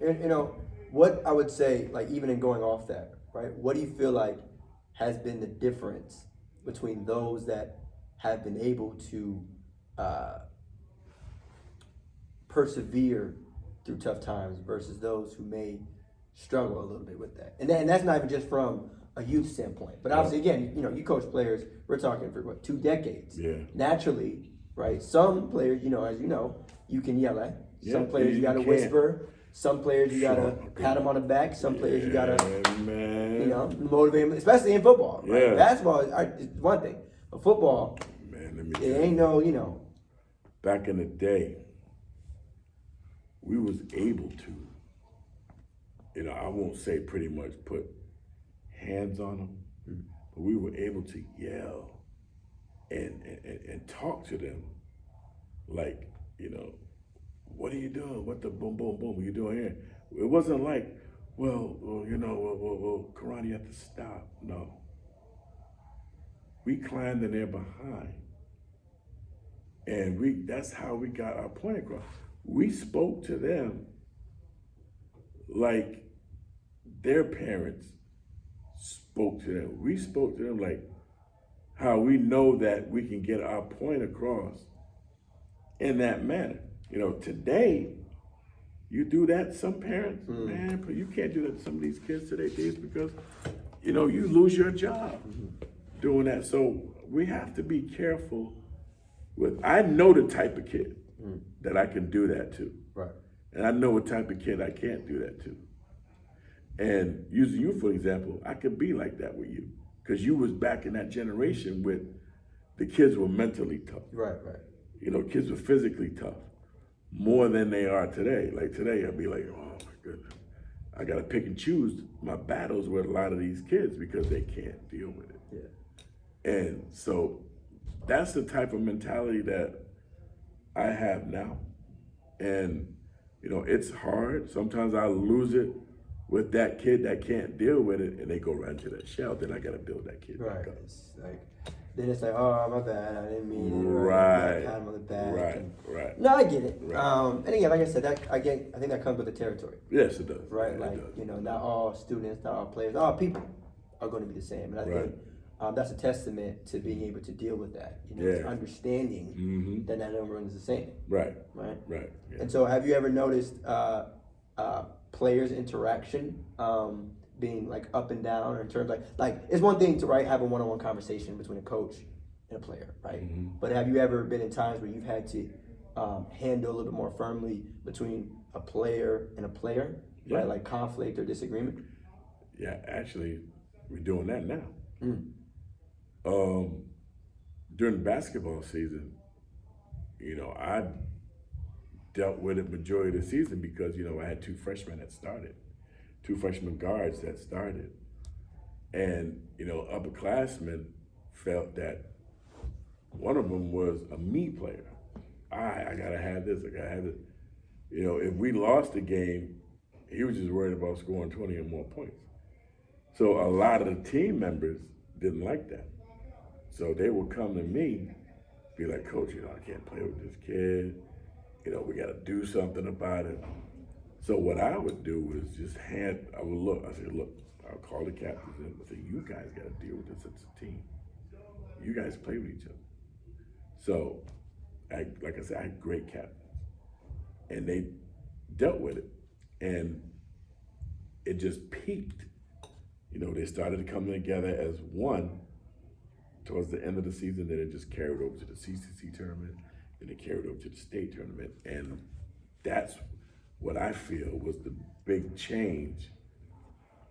And, you know, what I would say, like, even in going off that, right, what do you feel like has been the difference between those that have been able to persevere through tough times versus those who may struggle a little bit with that. And that's not even just from a youth standpoint, but obviously, again, you coach players. We're talking for 2 decades. Yeah. Naturally, right? Some players, as you can yell at. Some Yeah, players you gotta can. whisper. Some players you gotta pat them on the back. Some players you gotta, motivate them, especially in football. Right? Yeah. Basketball is one thing, but football, Man, let me it tell ain't you. no, Back in the day, we was able to, I won't say pretty much put hands on them, but we were able to yell and talk to them like, what are you doing? What the boom, boom, boom are you doing here? It wasn't like, well, Karate, you have to stop. No. We climbed in their behind. And that's how we got our point across. We spoke to them like their parents spoke to them. We spoke to them like how we know that we can get our point across in that manner. Today, you do that, some parents, man, but you can't do that to some of these kids today because, you lose your job doing that. So we have to be careful I know the type of kid that I can do that to. Right. And I know what type of kid I can't do that to. And using you for example, I could be like that with you because you was back in that generation with the kids were mentally tough. Right. Kids were physically tough more than they are today. Like today, I'd be like, oh my goodness, I got to pick and choose my battles with a lot of these kids because they can't deal with it. Yeah. And so that's the type of mentality that I have now. And, it's hard. Sometimes I lose it with that kid that can't deal with it and they go right into that shell. Then I got to build that kid back up. Then it's like, oh, my bad, I didn't mean it. Right. Pat him on the back. Right. No, I get it. Right. And again, like I said, I think that comes with the territory. Yes, it does. Right. Yeah, like, it does. not all students, not all players, all people are going to be the same. And I think that's a testament to being able to deal with that. Understanding that not everyone is the same. Right. Yeah. And so, have you ever noticed players' interaction being like up and down in terms like it's one thing to have a one-on-one conversation between a coach and a player, right? But have you ever been in times where you've had to handle a little bit more firmly between a player and a player, right? Like conflict or disagreement? Yeah, actually, we're doing that now. During the basketball season, I dealt with it majority of the season because, I had 2 freshmen that started, 2 freshman guards that started. And, upperclassmen felt that one of them was a me player. I gotta have this, I gotta have this. If we lost the game, he was just worried about scoring 20 or more points. So a lot of the team members didn't like that. So they would come to me, be like, Coach, I can't play with this kid. We got to do something about it. So what I would do was just I said, look, I'll call the captains and I say, you guys got to deal with this as a team. You guys play with each other. So, like I said, I had great captains. And they dealt with it. And it just peaked. They started to come together as one towards the end of the season, then it just carried over to the CCC tournament, and it carried over to the state tournament. And that's what I feel was the big change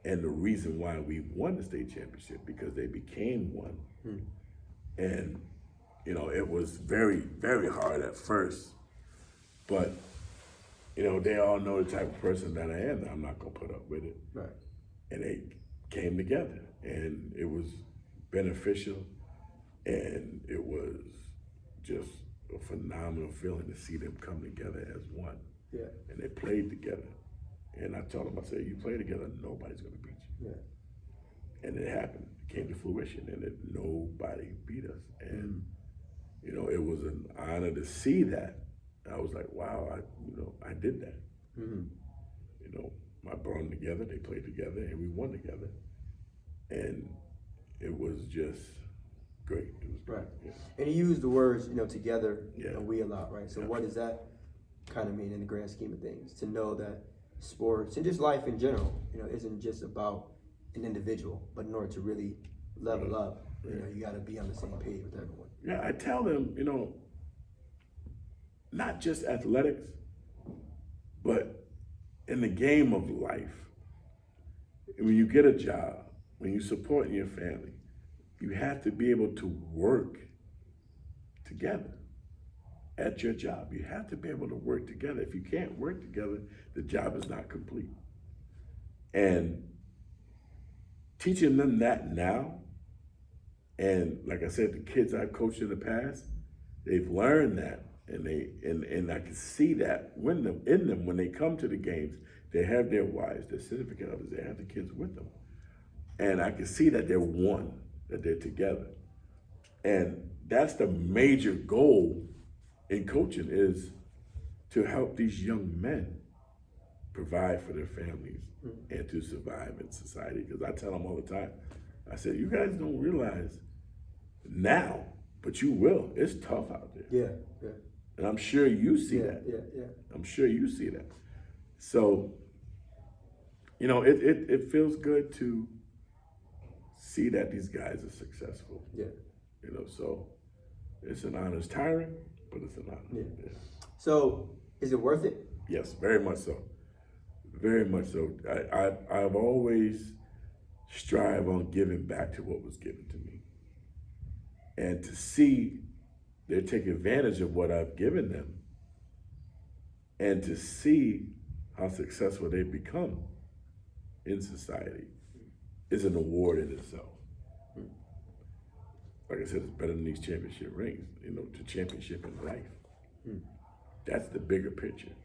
and the reason why we won the state championship, because they became one. And, it was very, very hard at first, but, they all know the type of person that I am, that I'm not gonna put up with it. Right. And they came together, and it was beneficial. And it was just a phenomenal feeling to see them come together as one. Yeah. And they played together. And I told them, I said, you play together, nobody's gonna beat you. Yeah. And it happened, it came to fruition, and nobody beat us. And, it was an honor to see that. I was like, wow, I did that. I brought them together, they played together, and we won together. And it was just great. It was great. Right. Yeah. And you use the words, together, Yeah. we a lot, right? So what does that kind of mean in the grand scheme of things, to know that sports and just life in general, isn't just about an individual, but in order to really level up, you got to be on the same page with everyone. Yeah, I tell them, not just athletics, but in the game of life. When you get a job, when you support your family, you have to be able to work together at your job. You have to be able to work together. If you can't work together, the job is not complete. And teaching them that now, and like I said, the kids I've coached in the past, they've learned that, and I can see that in them when they come to the games. They have their wives, their significant others, they have the kids with them, and I can see that they're one, that they're together, and that's the major goal in coaching, is to help these young men provide for their families and to survive in society. Because I tell them all the time, I said, you guys don't realize now, but you will. It's tough out there. Yeah. And I'm sure you see that. Yeah. I'm sure you see that. So, it feels good to see that these guys are successful. Yeah. So it's an honor. It's tiring, but it's an honor. Yeah. So is it worth it? Yes, very much so. Very much so. I've always strived on giving back to what was given to me. And to see they take advantage of what I've given them, and to see how successful they've become in society is an award in itself. Like I said, it's better than these championship rings, the championship in life. That's the bigger picture.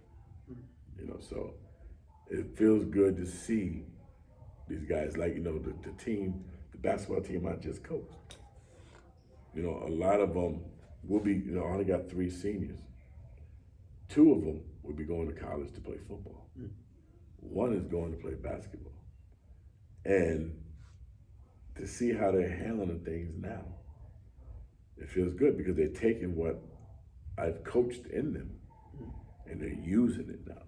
So it feels good to see these guys, like, the team, the basketball team I just coached. A lot of them will be, I only got 3 seniors. 2 of them will be going to college to play football. 1 is going to play basketball. And to see how they're handling things now, it feels good, because they're taking what I've coached in them and they're using it now.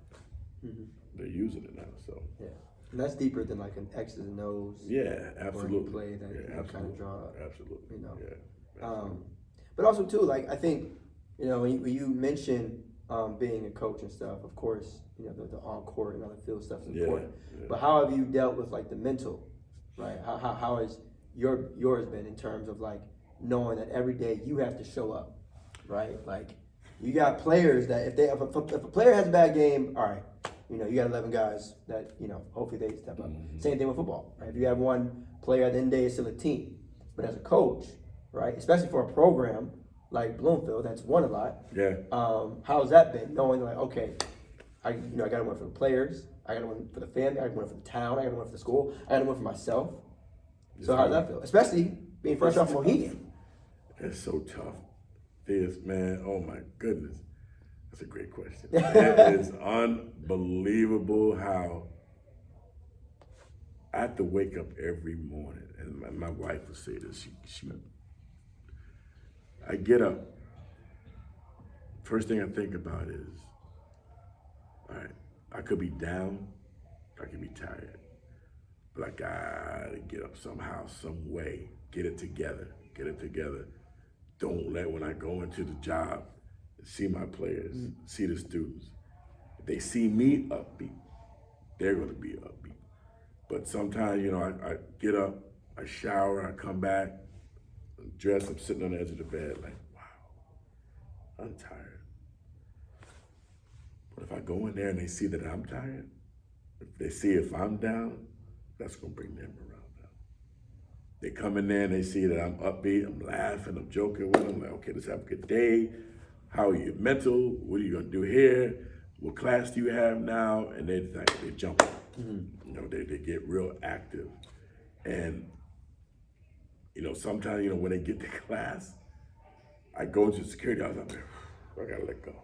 They're using it now, so. Yeah. And that's deeper than like an X's and O's. Yeah, absolutely. Play that you kind of draw. Absolutely. Yeah. But also too, like, I think, when you mention being a coach and stuff, of course, the on-court and other field stuff is important. Yeah. But how have you dealt with like the mental, right? How has yours been in terms of like knowing that every day you have to show up, right? Like, you got players that if a player has a bad game, all right, you got 11 guys that, hopefully they step up. Same thing with football, right? If you have one player at the end of the day, it's still a team. But as a coach, right, especially for a program like Bloomfield that's won a lot. Yeah. How's that been? Knowing like, okay, I got to win for the players, I got to win for the family, I got to win for the town, I got to win for the school, I got to win for myself. So how does that feel? Especially being fresh off Mohegan. It's so tough. Man, oh my goodness. That's a great question. It is unbelievable how I have to wake up every morning, and my wife will say this. I get up. First thing I think about is, all right, I could be down, I could be tired, but I gotta get up somehow, some way, get it together. Don't let, when I go into the job, see my players, see the students, if they see me upbeat, they're gonna be upbeat. But sometimes, I get up, I shower, I come back, I'm dressed, I'm sitting on the edge of the bed like, wow, I'm tired. But if I go in there and they see that I'm tired, if they see if I'm down, that's gonna bring them around. They come in there and they see that I'm upbeat, I'm laughing, I'm joking with them, like, okay, let's have a good day. How are you mental? What are you gonna do here? What class do you have now? And they jump. They get real active. And, sometimes, when they get to class, I go into security, I was like, I gotta let go.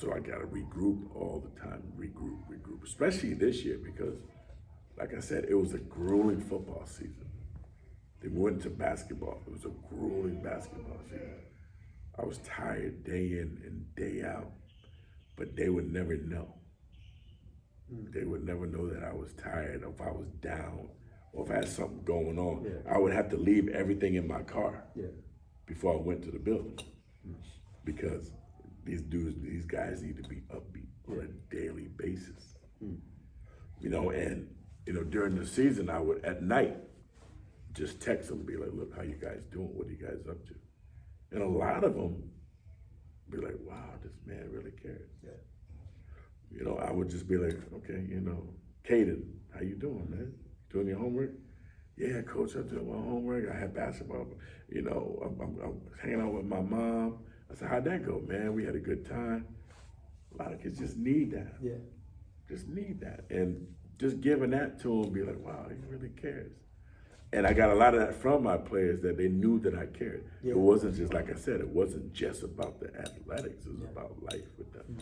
So I gotta regroup all the time, regroup, especially this year, because like I said, it was a grueling football season. They went to basketball. It was a grueling basketball season. I was tired day in and day out, but they would never know. They would never know that I was tired, or if I was down, or if I had something going on. Yeah. I would have to leave everything in my car Yeah. before I went to the building, because these guys need to be upbeat on a daily basis. You know, and during the season, I would at night just text them, be like, "Look, how you guys doing? What are you guys up to?" And a lot of them be like, "Wow, this man really cares." Yeah. You know, I would just be like, "Okay, Caden, how you doing, man? Doing your homework?" "Yeah, coach, I'm doing my homework. I had basketball. I'm hanging out with my mom." I said, "How'd that go, man?" "We had a good time." A lot of kids just need that. Yeah. Just need that. And just giving that to them, be like, "Wow, he really cares." And I got a lot of that from my players, that they knew that I cared. Yeah. It wasn't just, like I said, it wasn't just about the athletics. It was about life with them.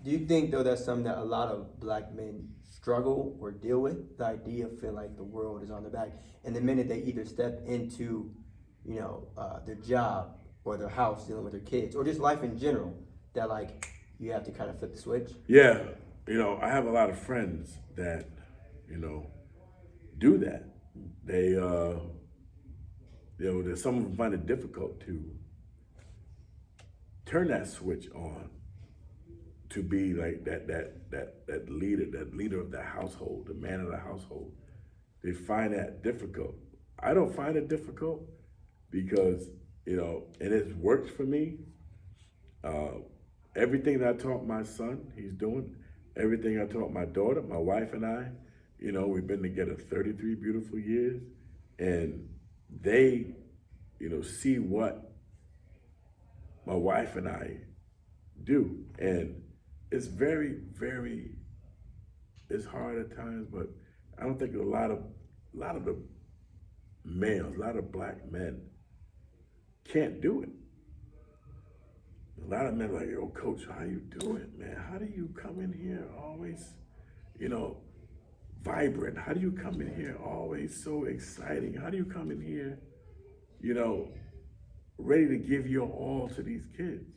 Do you think, though, that's something that a lot of black men struggle or deal with? The idea of feeling like the world is on their back, and the minute they either step into, their job or their house, dealing with their kids, or just life in general, that like you have to kind of flip the switch? Yeah, I have a lot of friends that, do that. They, some of them find it difficult to turn that switch on, to be like that leader of the household, the man of the household. They find that difficult. I don't find it difficult, because, and it's worked for me. Everything that I taught my son, he's doing. Everything I taught my daughter, my wife and I, we've been together 33 beautiful years, and they, see what my wife and I do. And it's very, very, it's hard at times, but I don't think a lot of the males, a lot of black men can't do it. A lot of men are like, "Yo, coach, how you doing, man? How do you come in here always, vibrant? How do you come in here always so exciting? How do you come in here, ready to give your all to these kids?"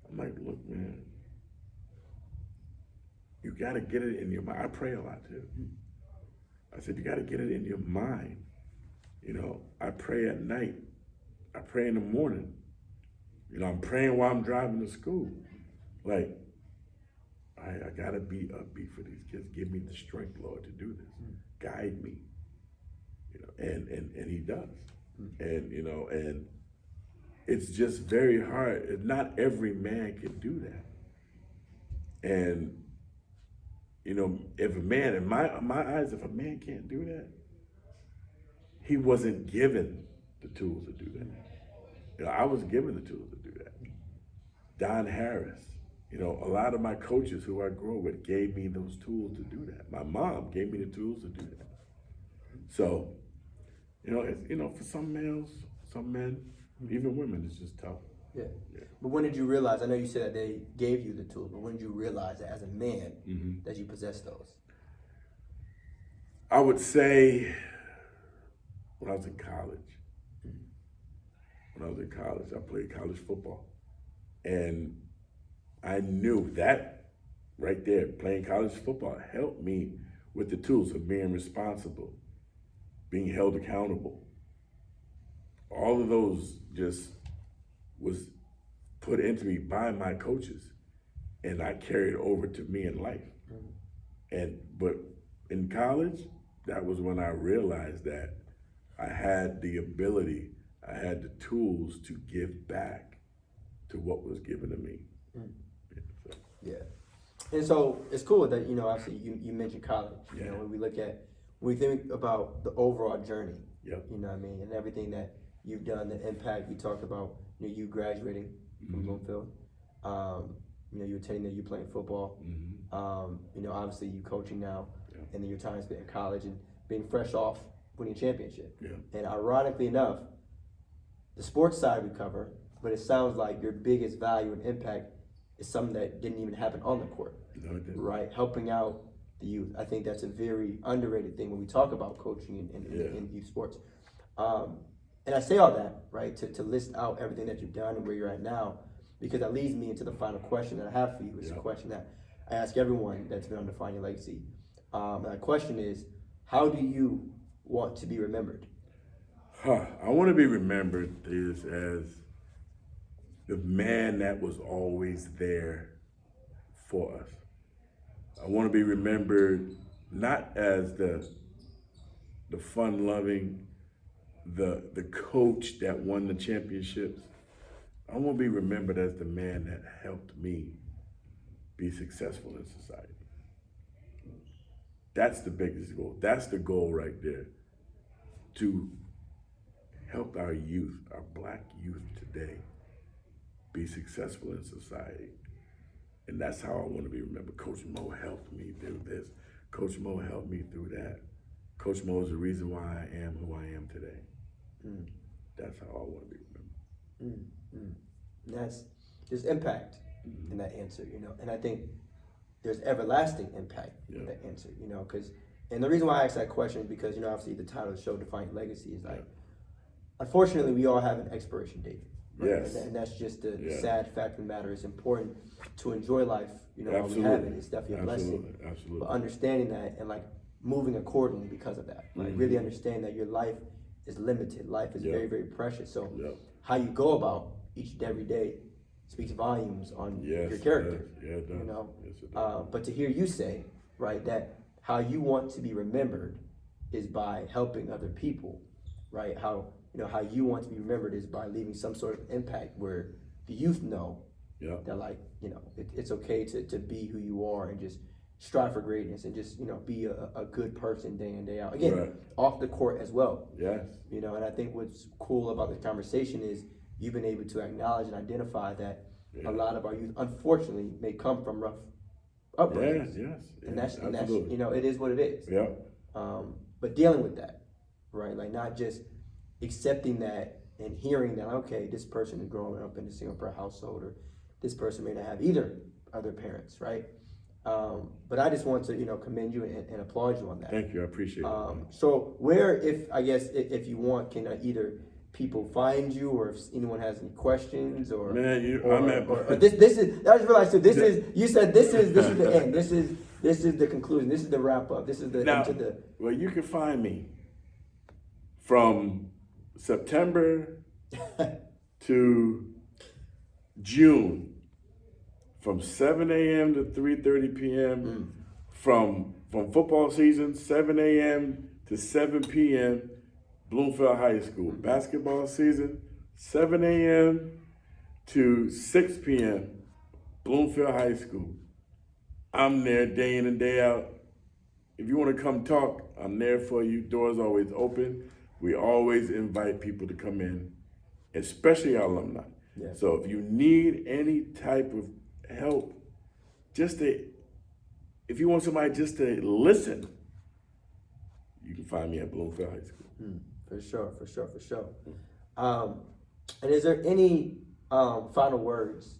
I'm like, "Look, man, you gotta get it in your mind." I pray a lot too. I said, "You gotta get it in your mind." I pray at night. I pray in the morning. I'm praying while I'm driving to school. Like, I gotta be upbeat for these kids. Give me the strength, Lord, to do this. Guide me. And he does. And and it's just very hard. Not every man can do that. And if a man, in my eyes, if a man can't do that, he wasn't given the tools to do that. I was given the tools to do that. Don Harris, a lot of my coaches who I grew up with gave me those tools to do that. My mom gave me the tools to do that. So, it's, for some males, some men, even women, it's just tough. Yeah. But when did you realize, I know you said that they gave you the tools, but when did you realize that as a man that you possessed those? I would say when I was in college. When I was in college, I played college football. And I knew that right there, playing college football helped me with the tools of being responsible, being held accountable. All of those just was put into me by my coaches, and I carried over to me in life. But in college, that was when I realized that I had the ability, I had the tools to give back to what was given to me. Yeah. And so it's cool that, obviously you mentioned college. Yeah. When we think about the overall journey, Yep. and everything that you've done, the impact. You talked about, you graduating from Bloomfield. You attending there, you playing football. Obviously you coaching now, and then your time spent in college and being fresh off winning a championship. Yeah. And ironically enough, the sports side we cover, but it sounds like your biggest value and impact is something that didn't even happen on the court. No, it didn't. Right? Helping out the youth. I think that's a very underrated thing when we talk about coaching in youth sports. And I say all that, right, to list out everything that you've done and where you're at now, because that leads me into the final question that I have for you. It's a question that I ask everyone that's been on Define Your Legacy. And the question is, how do you want to be remembered? I want to be remembered as the man that was always there for us. I want to be remembered not as the fun-loving, the coach that won the championships. I want to be remembered as the man that helped me be successful in society. That's the biggest goal. That's the goal right there. To help our youth, our Black youth today, be successful in society. And that's how I want to be remembered. Coach Mo helped me through this. Coach Mo helped me through that. Coach Mo is the reason why I am who I am today. That's how I want to be remembered. There's impact in that answer, and I think there's everlasting impact in that answer, and the reason why I asked that question is because, obviously the title of the show, Define Your Legacy, is like, unfortunately, we all have an expiration date. Right? Yes. And that's just the sad fact of the matter. It's important to enjoy life, while we have it. It's definitely a blessing. Absolutely. But understanding that and moving accordingly because of that. Really understand that your life is limited. Life is very, very precious. So how you go about each and every day speaks volumes on your character. It does. Yes, it does. But to hear you say, right, that how you want to be remembered is by helping other people, right? How you want to be remembered is by leaving some sort of impact where the youth know that it's okay to be who you are and just strive for greatness and just, be a good person day in, day out. Again, off the court as well. Yes. And I think what's cool about this conversation is you've been able to acknowledge and identify that a lot of our youth, unfortunately, may come from rough upbringings. Yes. And that's it is what it is. Yeah. But dealing with that, right? Not just accepting that and hearing that, okay, this person is growing up in a single parent household, or this person may not have either other parents, right? But I just want to, commend you and applaud you on that. Thank you, I appreciate it. So where, if you want, can either people find you, or if anyone has any questions, or I just realized too, you said this is the end. This is the conclusion. This is the wrap up. This is the now, into the. Well, you can find me from September to June, from 7 a.m. to 3:30 p.m. From football season, 7 a.m. to 7 p.m. Bloomfield High School. Basketball season, 7 a.m. to 6 p.m. Bloomfield High School. I'm there day in and day out. If you want to come talk, I'm there for you. Doors always open. We always invite people to come in, especially our alumni. Yeah. So if you need any type of help, if you want somebody just to listen, you can find me at Bloomfield High School. For sure. And is there any final words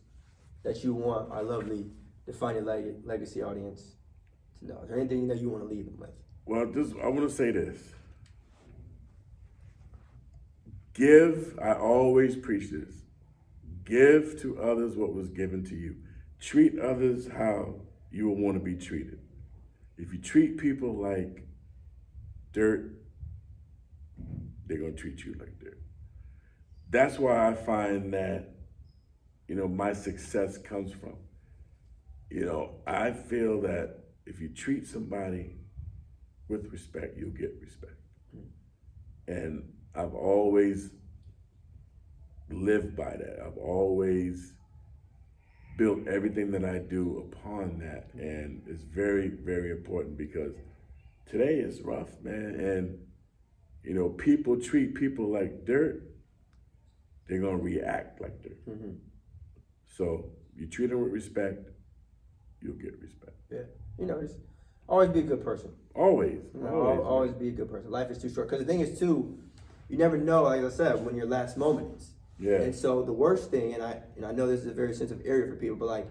that you want our lovely Define Your Legacy audience to know? Is there anything that you want to leave them with? Well, I want to say this. Give, I always preach this. Give to others what was given to you. Treat others how you would want to be treated. If you treat people like dirt, they're going to treat you like dirt. That's why I find that, my success comes from. I feel that if you treat somebody with respect, you'll get respect. And I've always lived by that. I've always built everything that I do upon that. And it's very, very important because today is rough, man. And, people treat people like dirt, they're going to react like dirt. So you treat them with respect, you'll get respect. Yeah. Just always be a good person. Always. Always be a good person. Life is too short. Because the thing is, too, you never know, like I said, when your last moment is. Yeah. And so the worst thing, and I know this is a very sensitive area for people, but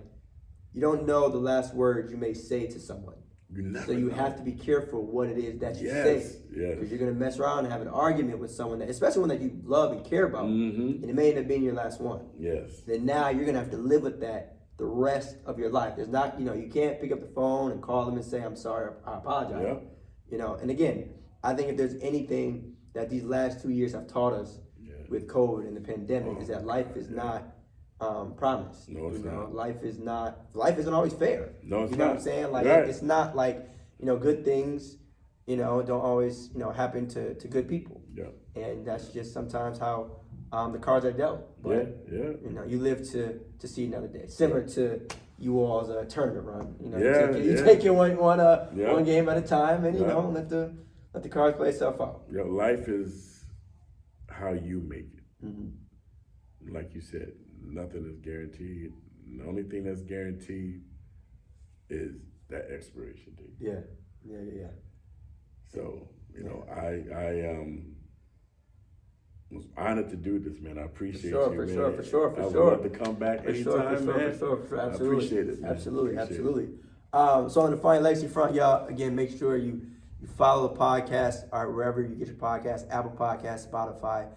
you don't know the last words you may say to someone. You never So you know. have to be careful what it is that you Yes, say. yes. Because you're gonna mess around and have an argument with someone that, especially one that you love and care about, Mm-hmm. and it may end up being your last one. Yes. Then now you're gonna have to live with that the rest of your life. There's not, you can't pick up the phone and call them and say, I'm sorry, I apologize. Yeah. And again, I think if there's anything that these last 2 years have taught us with COVID and the pandemic is that life is not promised. No, it's not. Life isn't always fair. No, it's You know not. what I'm saying? Like Right. it's not like, good things, don't always, happen to good people. Yeah. And that's just sometimes how the cards are dealt. But Yeah. you live to see another day. Similar to you all's tournament run. You Yeah, take it one Yeah. game at a time, and Yeah. let the cards play itself out. Yeah. Life is how you make it. Mm-hmm. Like you said, nothing is guaranteed. The only thing that's guaranteed is that expiration date. Yeah. So, I was honored to do this, man. I appreciate you, man. For sure. I would love to come back anytime, man. For sure. I Absolutely. appreciate it, man. Absolutely. Appreciate Absolutely. So on the Fine Legacy front, y'all, again, make sure you follow the podcast, wherever you get your podcast, Apple Podcasts, Spotify.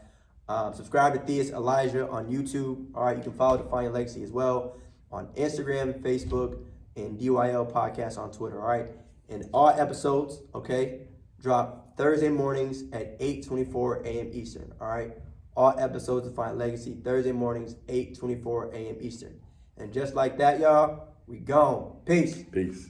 Subscribe to Theus Elijah on YouTube. All right, you can follow Defining Legacy as well on Instagram, Facebook, and DYL Podcast on Twitter. All right, and all episodes, drop Thursday mornings at 8:24 a.m. Eastern. All right, all episodes of Defining Legacy Thursday mornings 8:24 a.m. Eastern. And just like that, y'all, we gone. Peace. Peace.